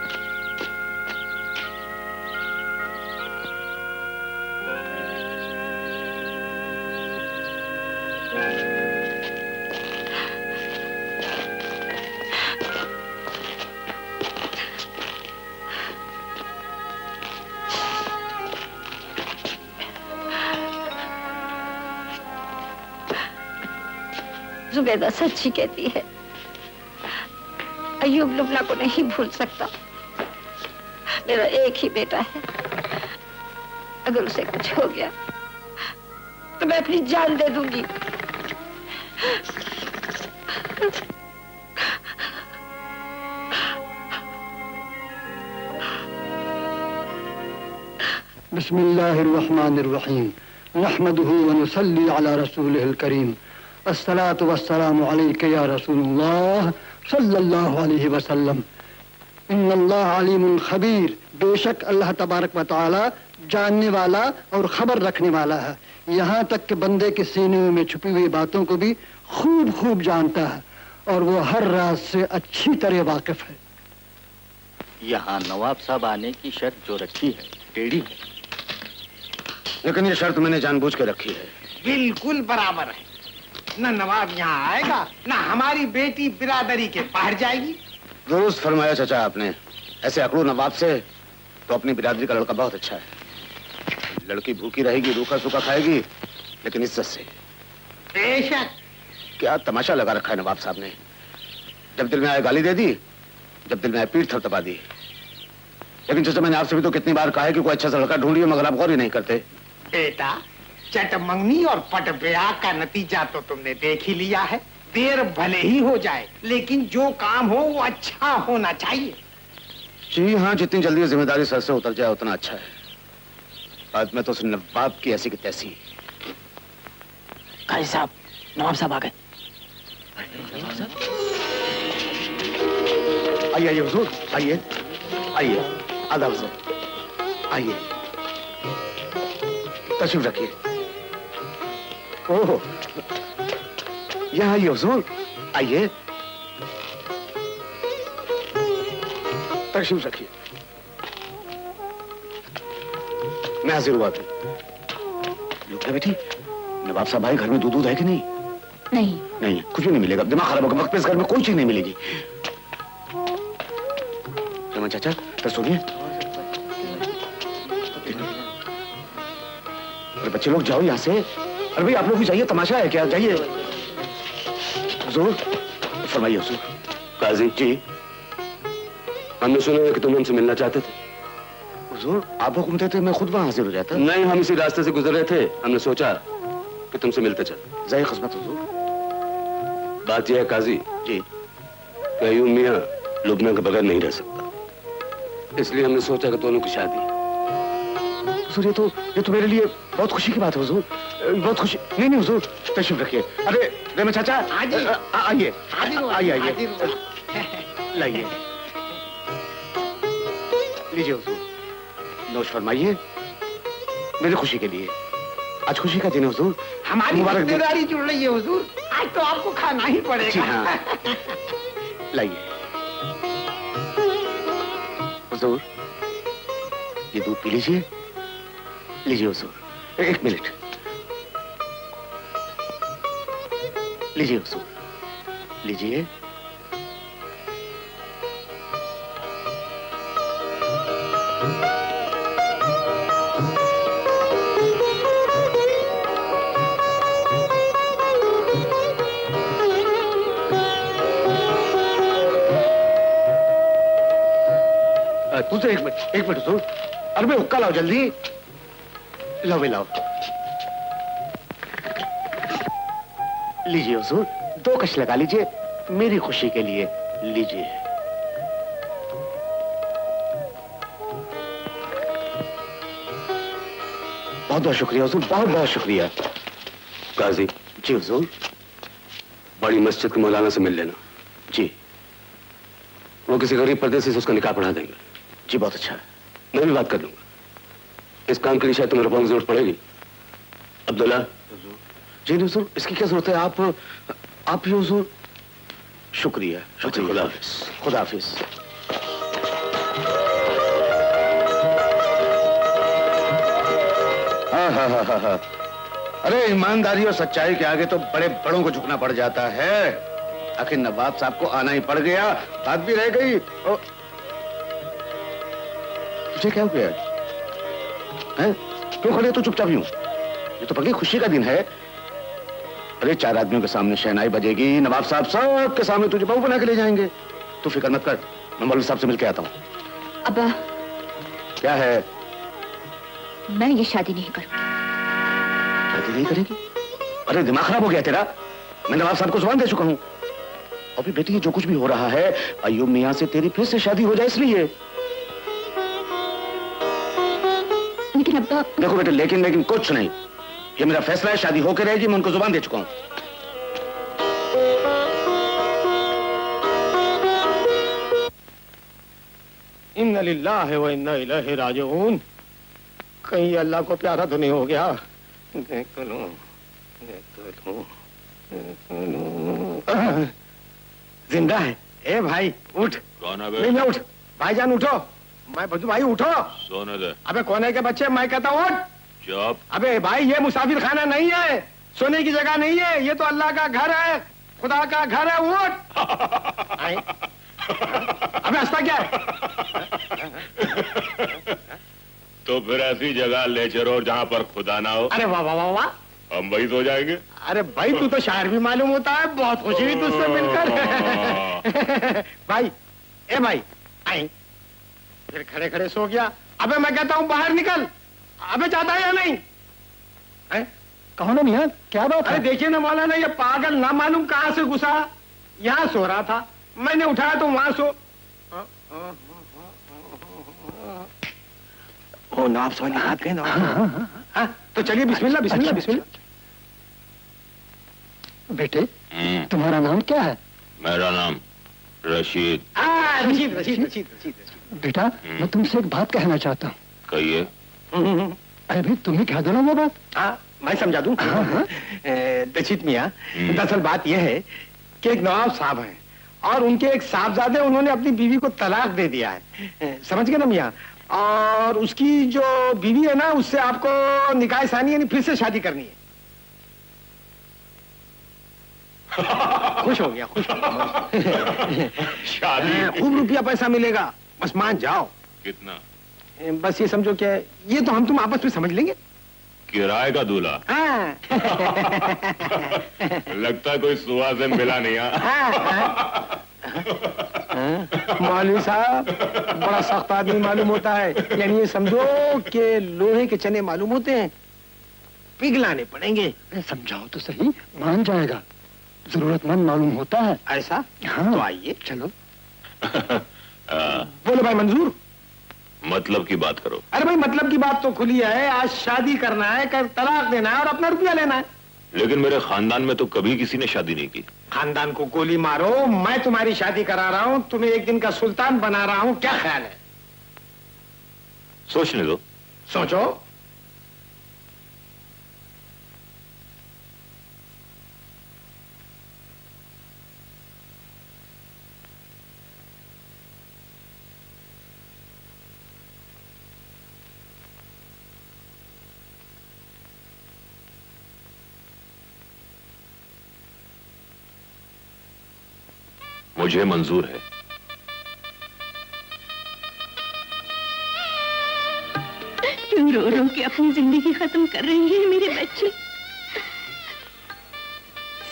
जुबैदा सच्ची कहती है, अयूब लुबना को नहीं भूल सकता। मेरा एक ही बेटा है, अगर उसे कुछ हो गया तो मैं अपनी जान दे दूंगी। बिस्मिल्लाहिर्रहमानिर्रहीम, नहमदुहु व नुसल्ली अला रसूलिहिल करीम, अस्सलातु वस्सलामु अलैका या रसूलुल्लाह सल्लल्लाहु अलैहि वसल्लम। इन्नल्लाह अलीमुल खबीर, बेशक अल्लाह तबारक व तआला जानने वाला और खबर रखने वाला है। यहाँ तक कि बंदे के सीने में छुपी हुई बातों को भी खूब खूब जानता है और वो हर राज से अच्छी तरह वाकिफ है। यहाँ नवाब साहब आने की शर्त जो रखी है टेढ़ी है, लेकिन ये शर्त मैंने जानबूझ के रखी है। बिल्कुल बराबर है। न नवाब यहाँ आएगा, न हमारी बेटी बिरादरी के बाहर जाएगी। दुरुस्त फरमाया चाचा आपने। ऐसे अकड़ू नवाब से तो अपनी बिरादरी का लड़का बहुत अच्छा है। लड़की भूखी रहेगी, रूखा सूखा खाएगी, लेकिन इज्जत से। बेशक। क्या तमाशा लगा रखा है नवाब साहब ने। जब दिल में आए गाली दे दी, जब दिल में आए पीठ थपथपा दी। लेकिन चाचा मैंने आपसे भी तो कितनी बार कहा है कि कोई अच्छा सा लड़का ढूंढिए, मगर आप गौर ही नहीं करते। बेटा, चटमंगनी और पट ब्याह का नतीजा तो तुमने देख ही लिया है। देर भले ही हो जाए, लेकिन जो काम हो वो अच्छा होना चाहिए। जी हाँ, जितनी जल्दी जिम्मेदारी सर से उतर जाए उतना अच्छा है। बाद में तो उस नवाब की ऐसी की तैसी। काजी साहब, नवाब साहब आ गए। आइए आइए हुजूर, आइए आइए, आदाब साहब, आइए तशरीफ रखिए। ओह, यहाँ आइए हुजूर, आइए तशरीफ रखिए। मैं हाजिर हुआ था। लुटना बेटी, नवाब साहब आए, घर में दूध है कि नहीं? नहीं। नहीं, कुछ भी नहीं मिलेगा। दिमाग खराब होगा, वक्त पे इस घर में कोई चीज नहीं मिलेगी। रमन चाचा, तो सुनिए। अरे बच्चे लोग जाओ यहाँ से। अरे भाई आप लोग भी जाइए, तमाशा है क्या? जाइए। हुजूर, फरमाइए हुजूर। काजी जी। हमने सुना है कि तुम हमसे मिलना चाहते थे। हुजूर, आप हुक्म थे, मैं खुद वहां हाजिर हो जाता। नहीं, हम इसी रास्ते से गुजर रहे थे। हमने सोचा कि तुमसे मिलते चल। जाइए खिदमत हुजूर। बात यह है काजी जी कि अयूब मियां लुबना के बगैर नहीं रह सकता, इसलिए हमने सोचा कि दोनों की शादी। हुजूर, ये तो मेरे लिए बहुत खुशी की बात है हुजूर, बहुत खुशी। नहीं नहीं हुजूर, तशरीफ रखिए। अरे रेमन चाचा, आइए आइए आइए, लाइए, लीजिए हुजूर, नोश फरमाइए। मेरी खुशी के लिए। आज खुशी का दिन है हुजूर। हमारी मुबारक दिन। रिश्तेदारी जुड़ रही है हुजूर, आज तो आपको खाना ही जी पड़ेगा। हाँ, लाइए हुजूर, ये दूध पी लीजिए। लीजिए हुजूर, एक मिनट, लीजिए हुजूर, लीजिए। हुजूर, एक मिनट हुजूर। अरे भाई हुक्का लाओ जल्दी, लाओ भाई लाओ। लीजिए हुजूर, 2 कश लगा लीजिए मेरी खुशी के लिए। लीजिए। बहुत बहुत शुक्रिया हुजूर, बहुत बहुत शुक्रिया। काजी जी हुजूर। बड़ी मस्जिद के मौलाना से मिल लेना। जी। वो किसी गरीब परदेसी से उसका निकाह पढ़ा देंगे। जी बहुत अच्छा। मैं भी बात कर लूंगा। इस काम के लिए शायद तुम्हें रुपयों की जरूरत पड़ेगी। अब्दुल्ला। जी नहीं हुजूर, इसकी क्या जरूरत है? आप ही हुजूर। शुक्रिया शुक्रिया। खुदा हाफिज। खुदा हाफिज। हाँ। अरे ईमानदारी और सच्चाई के आगे तो बड़े बड़ों को झुकना पड़ जाता है। आखिर नवाब साहब को आना ही पड़ गया, बात भी रह गई। तुझे क्या हो गया है? क्यों खड़े तो चुपचाप यूं? ये तो पक्की खुशी का दिन है। अरे 4 आदमियों के सामने शहनाई बजेगी, नवाब साहब सब के सामने तुझे बहू बना के ले जाएंगे। तू फिक्र मत कर, मैं मौलवी साहब से मिलके आता हूँ। अब्बा, क्या है? मैं ये शादी नहीं करूंगी। शादी नहीं करेगी? अरे दिमाग खराब हो गया तेरा? मैं नवाब साहब को जुबान दे चुका हूँ। अभी बेटी, ये जो कुछ भी हो रहा है, अयूब मियां से तेरी फिर से शादी हो जाए इसलिए। लेकिन अब्बा। देखो बेटे, लेकिन कुछ नहीं, ये मेरा फैसला है, शादी होकर रहेगी, मैं उनको जुबान दे चुका हूँ। इन्ना लिल्लाहि व इन्ना इलैहि राजिऊन। कहीं अल्लाह को प्यारा तो नहीं हो गया? देख लो। जिंदा है। ए भाई उठ। कौन है बे? नहीं उठ भाईजान, उठो। मैं बच्चू भाई उठो। सोने दे। अबे कोने के बच्चे, मैं कहता हूँ उठ। चुप। अबे भाई, ये मुसाफिर खाना नहीं है, सोने की जगह नहीं है, ये तो अल्लाह का घर है, खुदा का घर है। उठ। अबे हंसता क्या है? तो फिर ऐसी जगह ले चलो जहाँ पर खुदा ना हो। अरे वाह वाह वाह वाह, हम वही तो जाएंगे। अरे भाई तू तो शायर भी मालूम होता है, बहुत खुशी हुई तुझसे मिलकर। भाई, ए भाई, आई फिर खड़े खड़े सो गया। अबे मैं कहता हूँ बाहर निकल। अबे जाता है या नहीं? कहो ना मियाँ, क्या बात अरे है? देखिए ना मौलाना, ये पागल ना मालूम कहाँ से घुसा, यहाँ सो रहा था, मैंने उठाया तो वहां सो। ओ नाफ सोने हाथ गए ना। हाँ, तो चलिए बिस्मिल्लाह बिस्मिल्लाह बिस्मिल्लाह। बेटे, तुम्हारा नाम क्या है? मेरा नाम रशीद। रशीद रशीद रशीद रशीद। बेटा, मैं तुमसे एक बात कहना चाहता हूँ। कहिए। अरे भाई, तुम ही कह दो ना वो बात। हाँ, मैं समझा दूं। दशीत मियाँ, दरअसल बात यह है कि एक नवाब साहब हैं और उनके एक साहबजादे, उन्होंने अपनी बीवी को तलाक दे दिया है। समझ गए ना मियाँ? और उसकी जो बीवी है ना, उससे आपको निकाह सानी यानी फिर से शादी करनी है। खुश हो गया, खुश हो गया। शादी? खूब रुपया पैसा मिलेगा, बस मान जाओ। कितना? बस ये समझो क्या, ये तो हम तुम आपस में समझ लेंगे। किराए का दूल्हा? हाँ। लगता है कोई सुबह से मिला नहीं। मौलवी साहब, बड़ा सख्त आदमी मालूम होता है। यानी ये समझो कि लोहे के चने मालूम होते हैं, पिघलाने पड़ेंगे। समझाओ तो सही, मान जाएगा। जरूरतमंद मालूम होता है। ऐसा? हाँ। तो आइए। चलो। बोलो भाई, मंजूर? मतलब की बात करो। अरे भाई, मतलब की बात तो खुली है। आज शादी करना है, कल तलाक देना है और अपना रुपया लेना है। लेकिन मेरे खानदान में तो कभी किसी ने शादी नहीं की। खानदान को गोली मारो, मैं तुम्हारी शादी करा रहा हूँ, तुम्हें एक दिन का सुल्तान बना रहा हूँ, क्या ख्याल है? सोचने दो। सोचो। मुझे मंजूर है। क्यों रो रो के अपनी जिंदगी खत्म कर रही है मेरे बच्चे?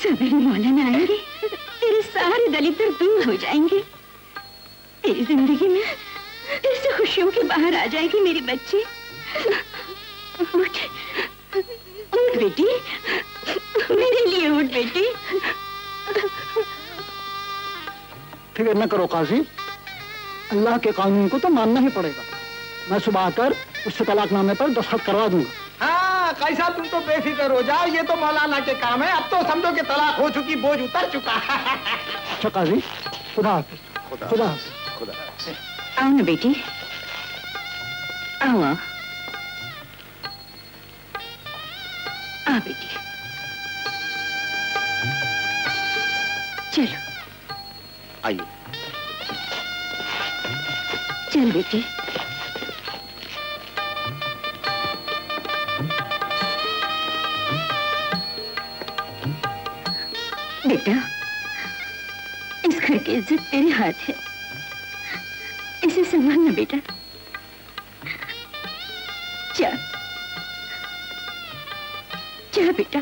सवेरे मौलाना आएंगे, तेरे सारे दलित दूर हो जाएंगे, तेरी जिंदगी में फिर से खुशियों के बाहर आ जाएगी मेरे बच्चे। उठ, उठ बेटी, मेरे लिए उठ बेटी। फिक्र न करो काजी, अल्लाह के कानून को तो मानना ही पड़ेगा। मैं सुबह आकर उससे तलाकनामे पर दस्तखत करवा दूंगा। हाँ, कैसा, तुम तो बेफिक्र हो जाओ, ये तो मौलाना के काम है। अब तो समझो कि तलाक हो चुकी, बोझ उतर चुका। अच्छा काजी, खुदा हाफिज। खुदा हाफिज। खुदा। आओ ना बेटी, आओ। आ बेटी, चलो। आइए। चल बेटी। बेटा, इस घर की इज्जत तेरे हाथ है, इसे संभालना बेटा। जा, जा बेटा।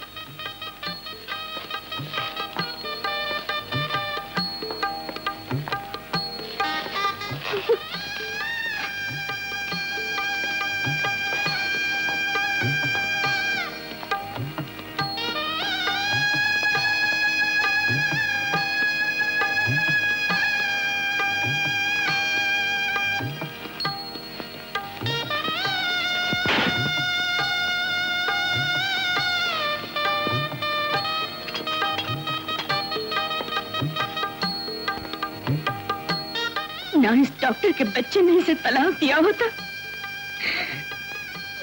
ना इस डॉक्टर के बच्चे ने इसे तलाक दिया होता,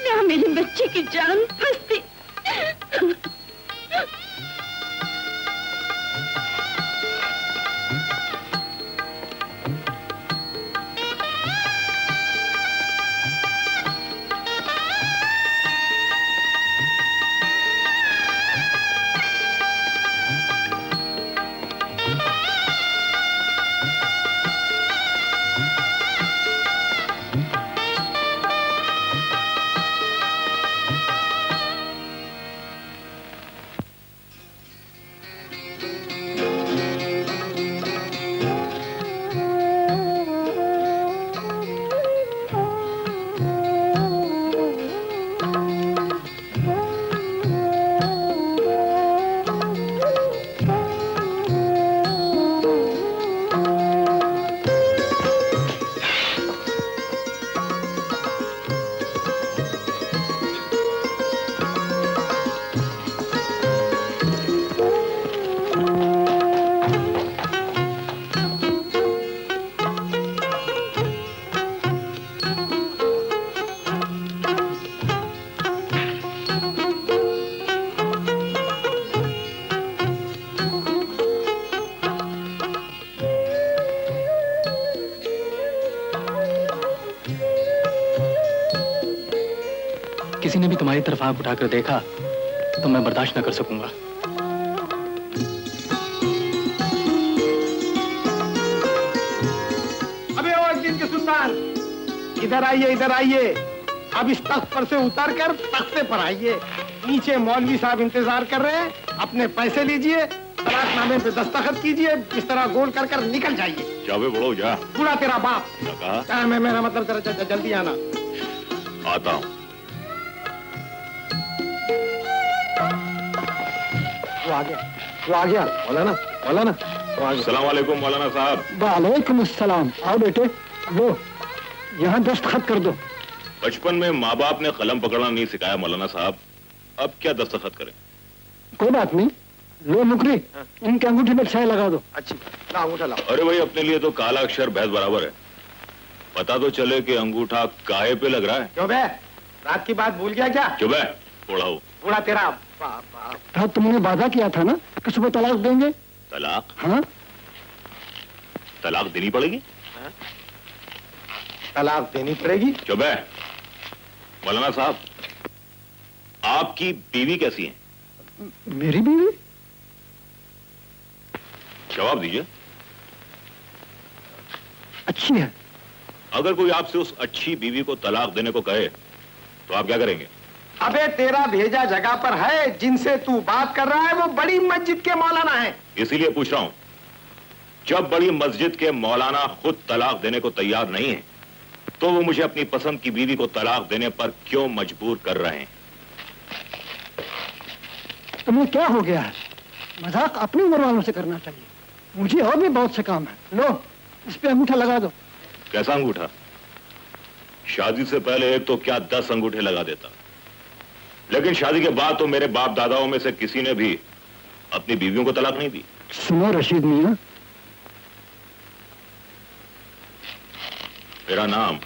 ना मेरे बच्चे की जान फंसती। किसी ने भी तुम्हारी तरफ आंख उठाकर देखा तो मैं बर्दाश्त न कर सकूंगा। अबे ओ जिन के सुल्तान, इधर आइए, इधर आइए। अब इस तख्त पर से उतर कर तख्ते पर आइए। नीचे मौलवी साहब इंतजार कर रहे हैं। अपने पैसे लीजिए, तलाकनामे पे दस्तखत कीजिए, इस तरह गोल कर कर निकल जाइए। जावे बड़ो जा। पूरा तेरा बाप। कहा? मैं मेरा मतलब जरा जल्दी आना। आता हूँ। वो आ गया, वो आ गया। मौलाना, मौलाना, वो आ गया। अस्सलाम वालेकुम मौलाना साहब। वालेकुम अस्सलाम। आओ बेटे, लो यहाँ दस्तखत कर दो। बचपन में माँ बाप ने कलम पकड़ना नहीं सिखाया मौलाना साहब, अब क्या दस्तखत करें? कोई बात नहीं, लो मुकरी, इनके अंगूठे में छाया लगा दो। अच्छी, ला अंगूठा लाओ। अरे भाई, अपने लिए तो काला अक्षर भैंस बराबर है। पता तो चले कि अंगूठा काहे पे लग रहा है। क्यों बे, रात की बात भूल गया क्या? चुप है, उड़ाओ। पूरा तेरा हाँ, तुमने वादा किया था ना कि सुबह तलाक देंगे। तलाक? हाँ, तलाक देनी पड़ेगी। तलाक देनी पड़ेगी। चुप है। मौलाना साहब, आपकी बीवी कैसी है? मेरी बीवी? जवाब दीजिए। अच्छी है। अगर कोई आपसे उस अच्छी बीवी को तलाक देने को कहे तो आप क्या करेंगे? अबे तेरा भेजा जगह पर है, जिनसे तू बात कर रहा है वो बड़ी मस्जिद के मौलाना है। इसीलिए पूछ रहा हूं, जब बड़ी मस्जिद के मौलाना खुद तलाक देने को तैयार नहीं है तो वो मुझे अपनी पसंद की बीवी को तलाक देने पर क्यों मजबूर कर रहे हैं? तुम्हें क्या हो गया है? मजाक अपनी उम्र वालों से करना चाहिए। मुझे और भी बहुत से काम है। लो, इस पे अंगूठा लगा दो। कैसा अंगूठा? शादी से पहले एक तो क्या 10 अंगूठे लगा देता, लेकिन शादी के बाद तो मेरे बाप दादाओं में से किसी ने भी अपनी बीवियों को तलाक नहीं दी। सुनो रशीद मियां, मेरा नाम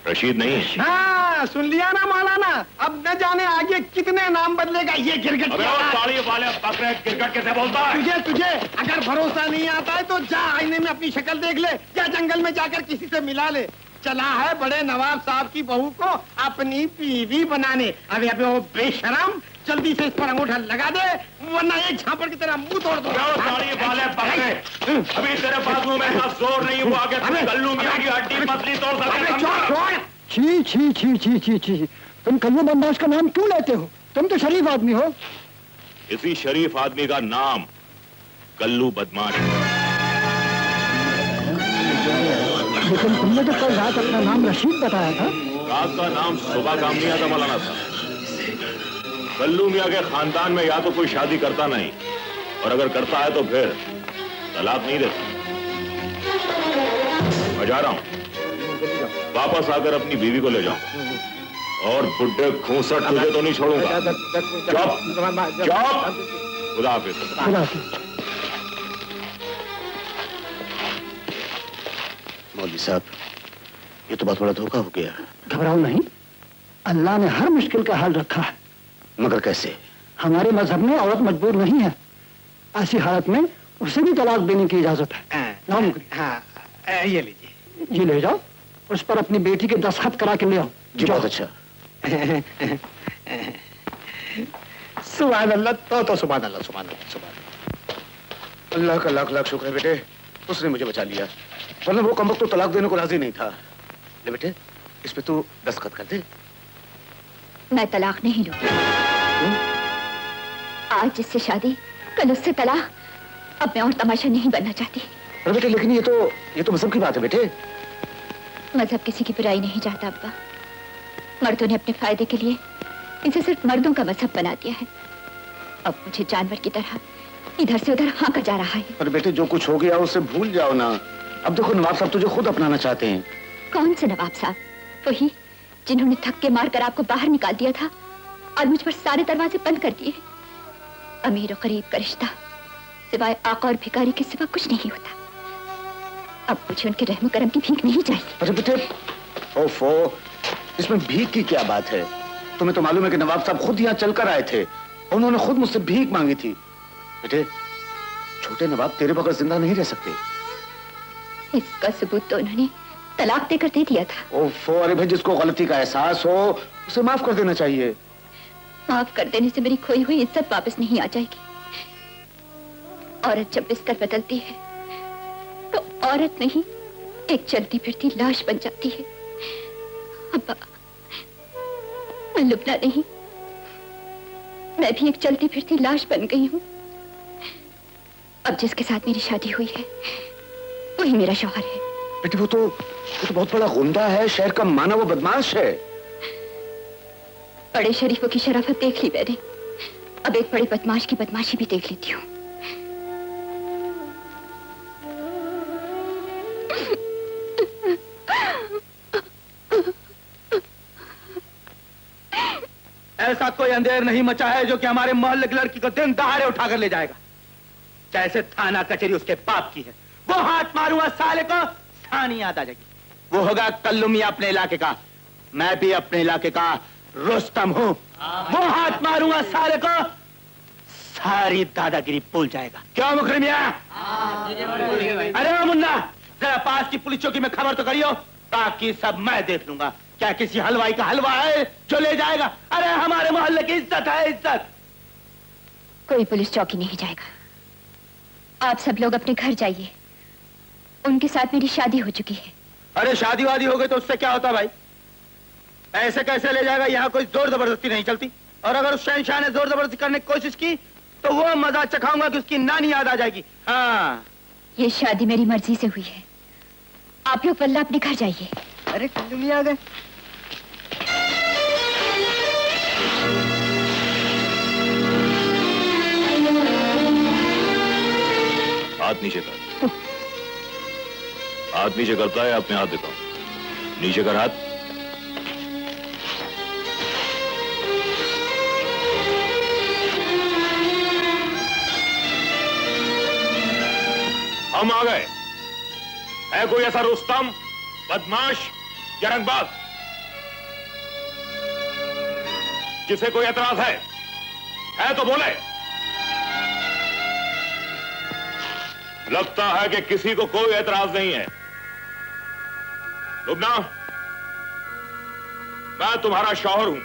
रशीद नहीं है। हाँ, सुन लिया ना मौलाना, अब न जाने आगे कितने नाम बदलेगा ये गिरगिट। साड़ी वाले बकरे गिरगिट कैसे बोलता है? तुझे अगर भरोसा नहीं आता है तो जा आईने में अपनी शक्ल देख ले, या जंगल में जाकर किसी से मिला ले। चला है बड़े नवाब साहब की बहू को अपनी बीवी बनाने। अबे अबे वो बेशरम, जल्दी से इस पर अंगूठा लगा दे, वरना एक झापड़ की तरह मुंह तोड़ दूंगा। साड़ी वाले बकरे, अभी तेरे बाजू में इतना जोर नहीं हुआ कि कल्लू मियां की हड्डी पतली तोड़ सके। छी छी छी छी छी छी, तुम कल्लू बंदाज का नाम क्यों लेते हो? तुम तो शरीफ आदमी हो। इसी शरीफ आदमी का नाम कल्लू बदमाश। लेकिन तुमने तो कल रात अपना नाम रशीद बताया था। रात का नाम सुबह काम नहीं आता मौलाना था। कल्लू मियां के खानदान में या तो कोई शादी करता नहीं, और अगर करता है तो फिर तलाक नहीं देता। मैं जा रहा हूं, वापस आकर अपनी बीवी को ले जाऊं, और बुड्ढे खूंसट तुझे तो नहीं छोड़ूंगा। चुप चुप, खुदा हाफिज। मौलवी साहब, ये तो बहुत बड़ा धोखा हो गया। घबराओ नहीं, अल्लाह ने हर मुश्किल का हल रखा है। मगर कैसे? हमारे मजहब में औरत मजबूर नहीं है। ऐसी हालत में उसे भी तलाक देने की इजाजत है। लाओ मुकरी। हाँ, ये लीजिए। ये ले जाओ, उस पर अपनी बेटी के दस्तखत करा के ले आओ। जी बहुत अच्छा। सुभान अल्लाह, तो सुभान अल्लाह, सुभान अल्लाह, सुभान अल्लाह का लाख लाख शुक्र है बेटे, उसने मुझे बचा लिया, वरना वो कमबख्त तो तलाक देने को राजी नहीं था। ले बेटे, इस पे तू दस्तखत कर दे। मैं तलाक नहीं लूंगी। आज जिससे शादी, कल उससे तलाक। अब मैं और तमाशा नहीं बनना चाहती। अरे बेटे, लेकिन ये तो मजहब की बात है बेटे। मजहब किसी की बुराई नहीं चाहता अब्बा। मर्दों ने अपने फायदे के लिए इसे सिर्फ मर्दों का मजहब बना दिया है। अब मुझे जानवर की तरह इधर से उधर हाँका जा रहा है। अरे बेटे, जो कुछ हो गया उसे भूल जाओ ना। अब देखो, नवाब साहब तुझे खुद अपनाना चाहते हैं। कौन से नवाब साहब? वही जिन्होंने थक्के मारकर आपको बाहर निकाल दिया था और मुझ पर सारे दरवाजे बंद कर दिए। अमीर और गरीब का रिश्ता सिवाय आका और भिखारी के सिवा कुछ नहीं होता। अब मुझे उनके रहम करम की भीख नहीं चाहिए। अरे बेटे, ओफो, इसमें भीख की क्या बात है? तुम्हें तो मालूम है कि नवाब साहब खुद यहाँ चलकर आए थे, उन्होंने खुद मुझसे भीख मांगी थी। बेटे, छोटे नवाब तेरे बगैर जिंदा नहीं रह सकते। इसका सबूत तो उन्होंने तलाक देकर दे दिया था। ओफो, अरे भाई जिसको गलती का एहसास हो उसे माफ कर देना चाहिए। माफ कर देने से मेरी खोई हुई इज्जत वापस नहीं आ जाएगी। औरत जब बिस्तर बदलती है तो औरत नहीं, एक चलती फिरती लाश बन जाती है। अब्बा, मैं लुबना नहीं, मैं भी एक चलती फिरती लाश बन गई हूँ। अब जिसके साथ मेरी शादी हुई है वही मेरा शौहर है। बेटी वो तो बहुत बड़ा गुंडा है, शहर का माना वो बदमाश है। बड़े शरीफों की शराफत देख ली मैंने, अब एक बड़े बदमाश की बदमाशी भी देख लेती हूँ। ऐसा कोई अंधेर नहीं मचा है जो कि हमारे मोहल्ले की लड़की को दिन दहाड़े उठाकर ले जाएगा। जैसे थाना कचहरी उसके बाप की है, वो हाथ मारूंगा साले को, सानी याद आ जाएगी। वो होगा कल्लू मियां अपने इलाके का, मैं भी अपने इलाके का रुस्तम हूँ। वो हाथ मारूंगा साले को, सारी दादागिरी भूल जाएगा। क्यों मुखरी मियां? अरे मुन्ना, जरा पास की पुलिस चौकी में खबर तो करियो, बाकी सब मैं देख लूंगा। क्या किसी हलवाई का हलवा है जो ले जाएगा? अरे हमारे मोहल्ले की इज्जत है, इज्जत। कोई पुलिस चौकी नहीं जाएगा। आप सब लोग अपने घर जाइए, उनके साथ मेरी शादी हो चुकी है। अरे शादी वादी हो गई तो उससे क्या होता भाई? ऐसे कैसे ले जाएगा? यहाँ कोई जोर जबरदस्ती नहीं चलती, और अगर उस शहंशाह ने जोर जबरदस्ती करने की कोशिश की तो वो मजा चखाऊंगा कि उसकी नानी याद आ जाएगी। हाँ, ये शादी मेरी मर्जी से हुई है। आप लोग वल्ला अपने घर जाइए। अरे कल्लू मियां आ गए। हाथ नीचे कर। हाथ नीचे करता है, अपने हाथ दिखाओ। नीचे कर हाथ। हम आ गए। है कोई ऐसा रुस्तम, बदमाश या रंगबाज जिसे कोई एतराज है तो बोले। लगता है कि किसी को कोई एतराज नहीं है। लुबना, मैं तुम्हारा शौहर हूं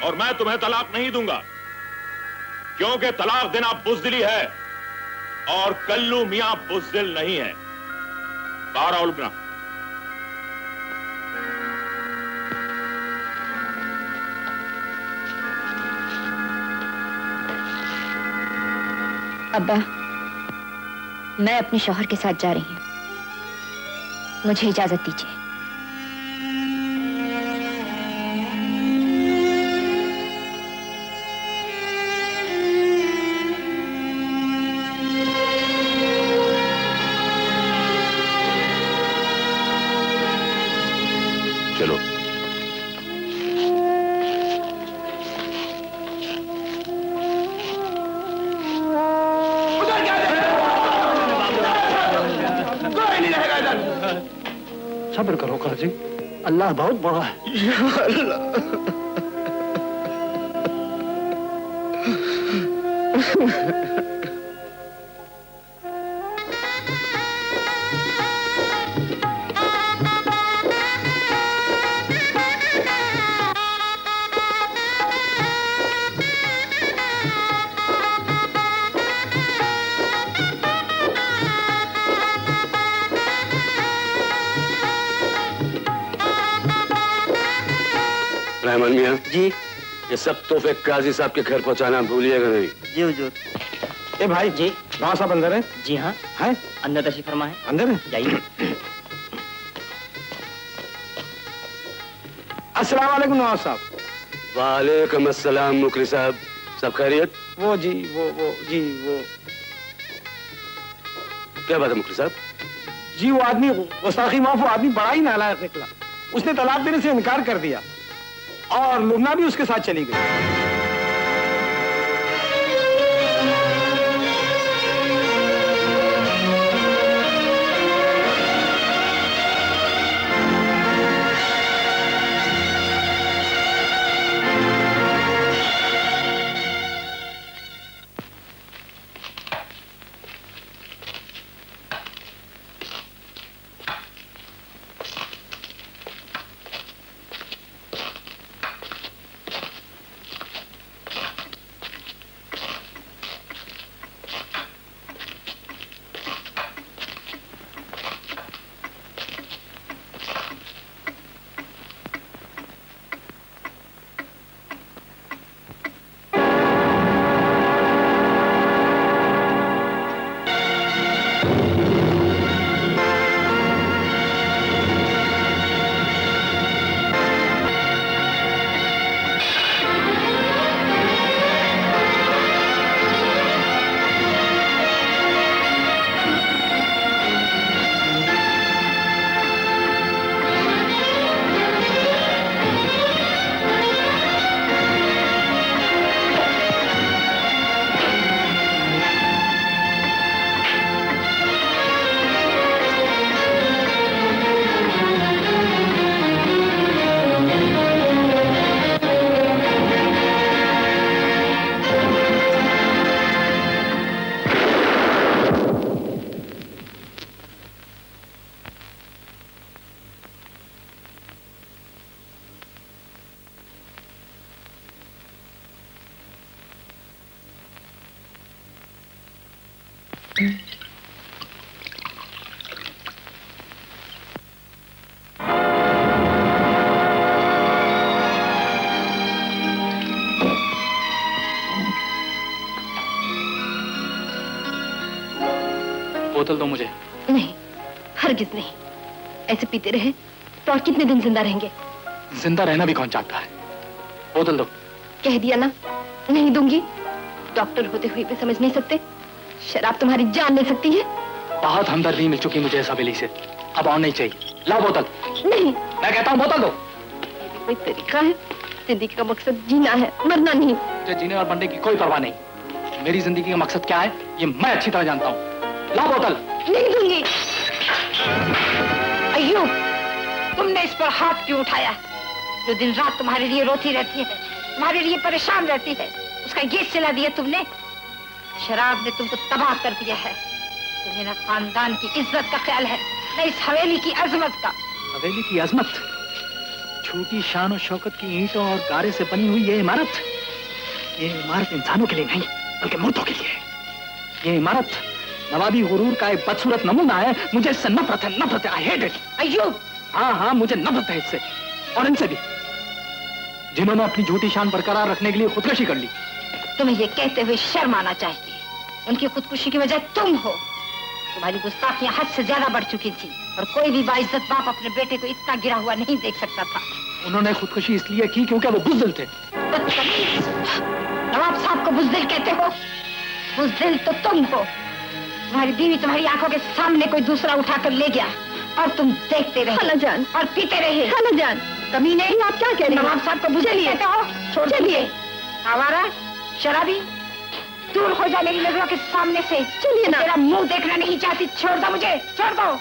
और मैं तुम्हें तलाक नहीं दूंगा, क्योंकि तलाक देना बुज़दिली है और कल्लू मियां बुज़दिल नहीं है। बाहर आओ लुबना। अब्बा, मैं अपने शौहर के साथ जा रही हूँ, मुझे इजाजत दीजिए। चलो। सब्र करो काजी, अल्लाह बहुत बड़ा है। रहमान मियां जी। ये सब तोहफे काजी साहब के घर पहुंचाना भूलिएगा नहीं। जी हुजूर। ए भाई जी। नवाब साहब अंदर है? जी हाँ, है? अंदर तशरीफ फरमा है। अंदर है? जाइए। अस्सलाम वालेकुम नवाब साहब। वालेकुम अस्सलाम मुकरी साहब, सब खैरियत? वो जी वो क्या बात है मुकरी साहब? जी वो आदमी गुस्ताखी माफ, वो आदमी बड़ा ही नालायक निकला। उसने तलाक देने से इनकार कर दिया और लुबना भी उसके साथ चली गई। बोतल दो मुझे। नहीं, हरगिज नहीं। ऐसे पीते रहे तो और कितने दिन जिंदा रहेंगे? जिंदा रहना भी कौन चाहता है? बोतल दो। कह दिया ना, नहीं दूंगी। डॉक्टर होते हुए भी समझ नहीं सकते, शराब तुम्हारी जान ले सकती है। बहुत हमदर्दी मिल चुकी मुझे इस हवेली से, अब और नहीं चाहिए। लाओ बोतल। नहीं, मैं कहता हूँ बोतल दो। ये भी कोई तरीका है? जिंदगी का मकसद जीना है, मरना नहीं। मुझे जीने और मरने की कोई परवाह नहीं। मेरी जिंदगी का मकसद क्या है ये मैं अच्छी तरह जानता हूँ। लाओ बोतल। नहीं दूंगी। अय्यूब, तुमने इस पर हाथ क्यों उठाया? जो दिन रात तुम्हारे लिए रोती रहती है, तुम्हारे लिए परेशान रहती है, उसका ये सिला दिया तुमने? शराब ने तुमको तबाह कर दिया है। तुम्हें ना खानदान की इज्जत का ख्याल है, न इस हवेली की अजमत का। हवेली की अजमत? छोटी शान और शौकत की ईंटों और गारे से बनी हुई ये इमारत इंसानों के लिए नहीं बल्कि मुर्दों के लिए है। ये इमारत नवाबी गुरूर का एक बदसूरत नमूना है। मुझे इससे नफरत है, नफरत है। I hate it. अय्यूब, हाँ, मुझे नफरत है इससे और इनसे भी, जिन्होंने अपनी झूठी शान बरकरार रखने के लिए खुदकुशी कर ली। तुम्हें ये कहते हुए शर्म आना चाहिए, उनकी खुदकुशी की वजह तुम हो। तुम्हारी गुस्ताखियां हद से ज्यादा बढ़ चुकी थी और कोई भी बाइज्जत बाप अपने बेटे को इतना गिरा हुआ नहीं देख सकता था। उन्होंने खुदकुशी इसलिए की क्योंकि वो बुज़दिल थे। नवाब साहब को बुज़दिल कहते हो? बुज़दिल तो तुम हो। तुम्हारी बीवी तुम्हारी आंखों के सामने कोई दूसरा उठाकर ले गया और तुम देखते रहे। खालाजान, और पीते रहे। खालाजान, कमीने, आप क्या कह रहे हैं? नवाब साहब को बुज़दिल कहते हो? छोड़ चलिए। आवारा, शराबी, दूर हो जा मेरी नजरों के सामने से। चलिए ना। तेरा मुंह देखना नहीं चाहती। छोड़ दो मुझे, छोड़ दो।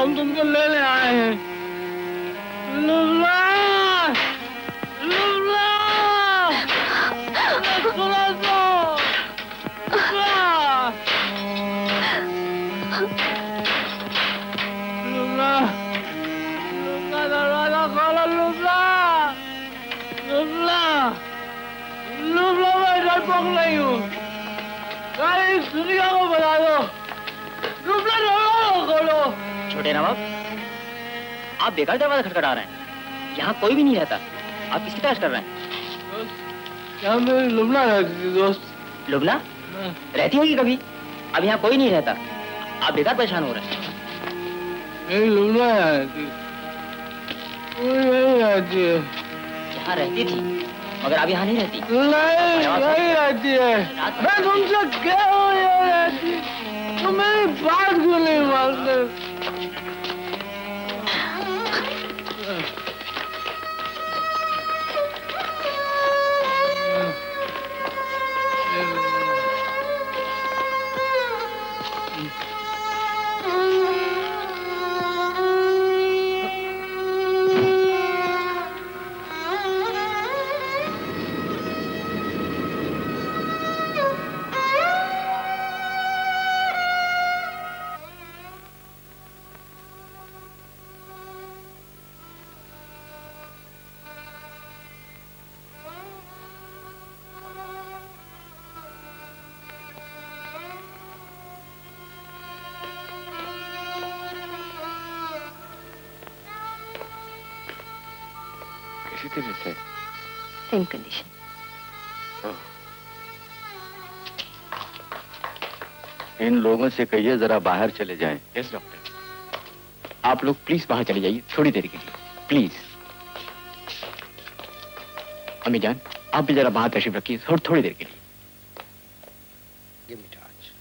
हम तुमको लेने आए हैं। लुल्ला, लुल्ला, सुना दो, लुल्ला, लुल्ला दरवाजा खोलो। लुल्ला, लुल्ला, लुल्ला, मैं डरपोक नहीं हूँ। सारी दुनिया को बता दो। लुल्ला दरवाजा खोलो। छोटे नवाब, आप बेकार दरवाजा खटखटा रहे हैं। यहाँ कोई भी नहीं रहता। आप किसकी तलाश कर रहे हैं? यहाँ मेरी लुबना रहती थी दोस्त। लुबना रहती होगी कभी। अब यहाँ कोई नहीं रहता। आप बेकार परेशान हो रहे हैं। मेरी लुबना रहती, कोई नहीं रहती है। यहाँ रहती थी मगर अब यहाँ नहीं रहती। नहीं रहती है। मैं तुमसे क्या हो रहती, तो मेरी बात क्यों नहीं मानते? किसी तरह से सेम कंडीशन। इन लोगों से कहिए जरा बाहर चले जाएं। यस डॉक्टर, आप लोग प्लीज बाहर चले जाइए थोड़ी देर के लिए, प्लीज। अम्मी जान, आप भी जरा बाहर तशरीफ रखिए थोड़ी देर के लिए। Give me touch.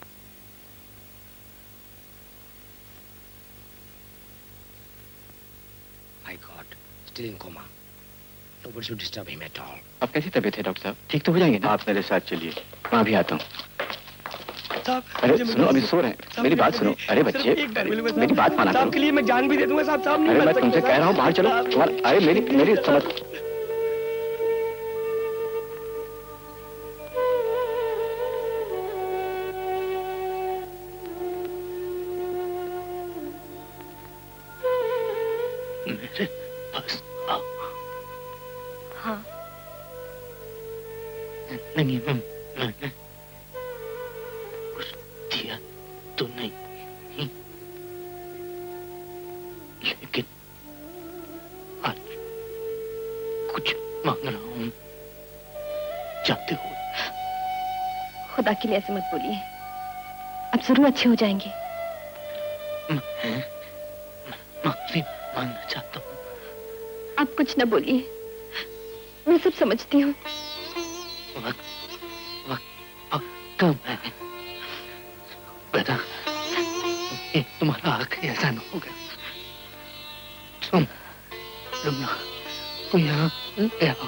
My God, still in coma. Nobody should disturb him at all. अब कैसी तबीयत है डॉक्टर साहब? ठीक तो हो जाएंगे ना? आप मेरे साथ चलिए। मैं अभी आता हूँ। अरे सुनो, अभी सो रहे हैं, मेरी बात सुनो। अरे बच्चे, मेरी बात माना करो। के लिए मैं जान भी दे दूंगा साहब। साहब नहीं अरे मैं तुमसे कह रहा हूँ बाहर चलो। तुम्हारा अरे मेरी समझ। मेरे पास आओ। हाँ। नहीं, मैंने कुछ दिया तो नहीं, लेकिन आज कुछ मांग रहा हूँ। चाहते हो? खुदा के लिए ऐसे मत बोलिए, अब जरूर अच्छे हो जाएंगे। मैं माफी मांगना चाहता हूँ। आप कुछ न बोलिए, मैं सब समझती हूँ। वक्त कम है। बेटा, ये तुम्हारा आखिरी एहसान होगा। तुम यहाँ ले आओ।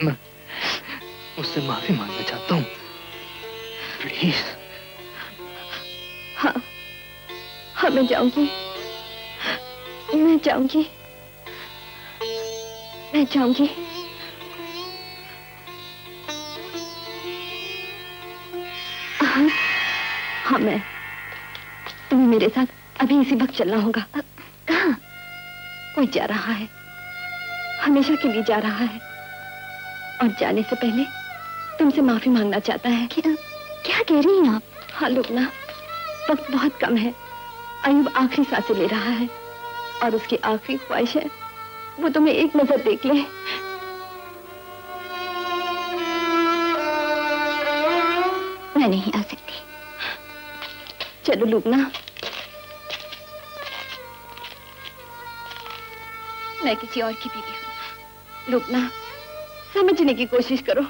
मैं उससे माफी मांगना चाहता हूँ, प्लीज। हाँ, हाँ, मैं जाऊंगी, मैं जाऊंगी, मैं जाऊंगी। हाँ, हाँ, मैं तुम्हें मेरे साथ अभी इसी वक्त चलना होगा। कहाँ? कोई जा रहा है, हमेशा के लिए जा रहा है, और जाने से पहले तुमसे माफी मांगना चाहता है। क्या कह रही हैं आप? हाँ लुबना, वक्त बहुत कम है। अयूब आखिरी सांसें ले रहा है, और उसकी आखिरी ख्वाहिश है वो तुम्हें एक नजर देख ले। मैं नहीं आ सकती। चलो लुबना, मैं किसी और की बीवी हूँ। लुबना, समझने की कोशिश करो।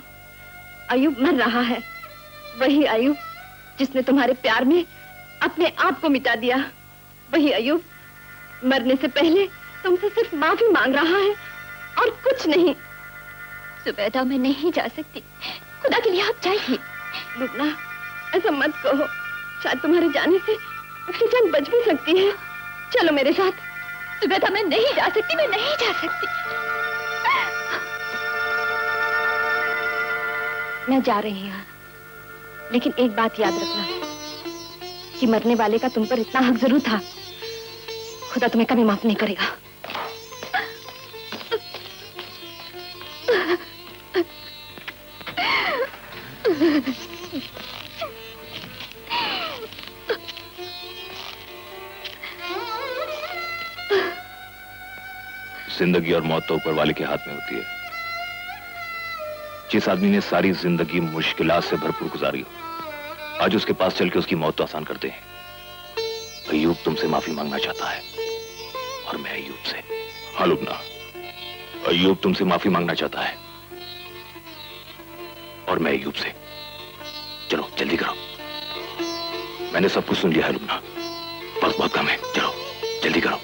अयूब मर रहा है, वही अयूब जिसने तुम्हारे प्यार में अपने आप को मिटा दिया। वही अयूब मरने से पहले तुमसे सिर्फ माफी मांग रहा है और कुछ नहीं। सुबैदा, मैं नहीं जा सकती। खुदा के लिए आप जाइए। लुबना, ऐसा मत कहो, शायद तुम्हारे जाने से उसकी जान बच भी सकती है। चलो मेरे साथ। सुबैदा, मैं नहीं जा सकती, मैं नहीं जा सकती। मैं जा रही हूँ, लेकिन एक बात याद रखना कि मरने वाले का तुम पर इतना हक जरूर था, खुदा तुम्हें कभी माफ नहीं करेगा। जिंदगी और मौत तो ऊपर वाले के हाथ में होती है। जिस आदमी ने सारी जिंदगी मुश्किलात से भरपूर गुजारी हो, आज उसके पास चल के उसकी मौत तो आसान करते हैं। अयूब तुमसे माफी मांगना चाहता है, और मैं अयूब से। हाँ लुबना, अयूब तुमसे माफी मांगना चाहता है, और मैं अयूब से। चलो जल्दी करो, मैंने सब कुछ सुन लिया है लुबना, बस बहुत कम है। चलो जल्दी करो।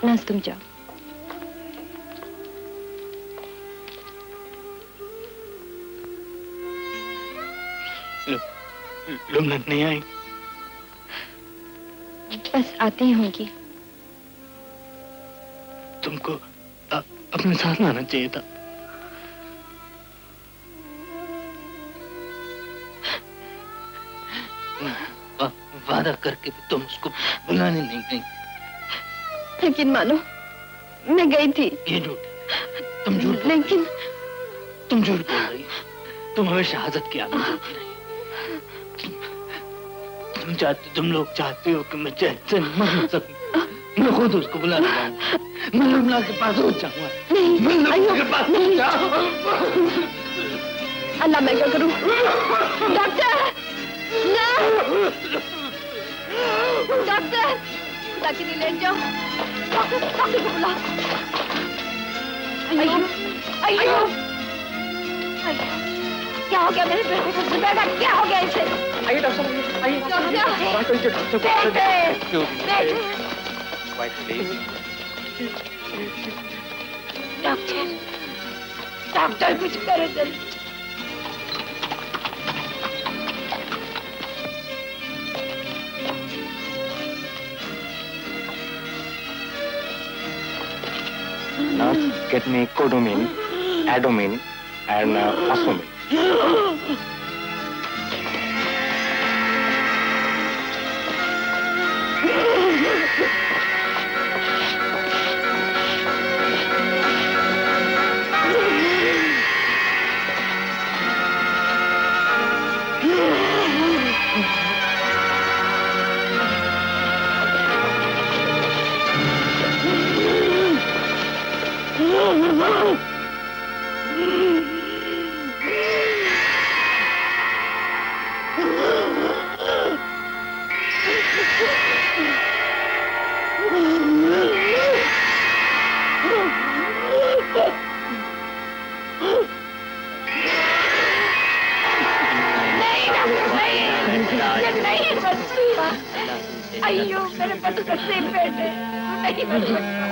नस, तुम जाओ। लुबना नहीं आई? बस आती ही होंगी। तुमको अपने साथ लाना चाहिए था। वादा करके भी तुम उसको बुलाने नहीं गई। लेकिन मानो मैं गई थी। ये झूठ, तुम झूठ बोल लेकिन तुम झूठ बोल रही हो। तुम हमें शहादत की आदत होती रही। तुम लोग चाहते हो कि मैं चैन से मर न सकूं। मैं खुद उसको बुला लाऊंगा। मैं लुमला के पास हो जाऊंगा। मैं लुमला के पास नहीं जाऊंगा। अल्लाह मैं क्या करूं? डॉक्टर ना, डॉक्टर ताकि नहीं ले जाओ। डॉक्टर को बुला। अय्यूब, अय्यूब, क्या हो गया मेरे बेटे को? जुबैदा क्या हो गया इसे? आइए डॉक्टर, आइए। डॉक्टर, डॉक्टर कुछ करे जल्दी। Get me codomin, adomin, and osmomin. अय्यो मेरे पति का सिर बेटे नहीं बच सकता।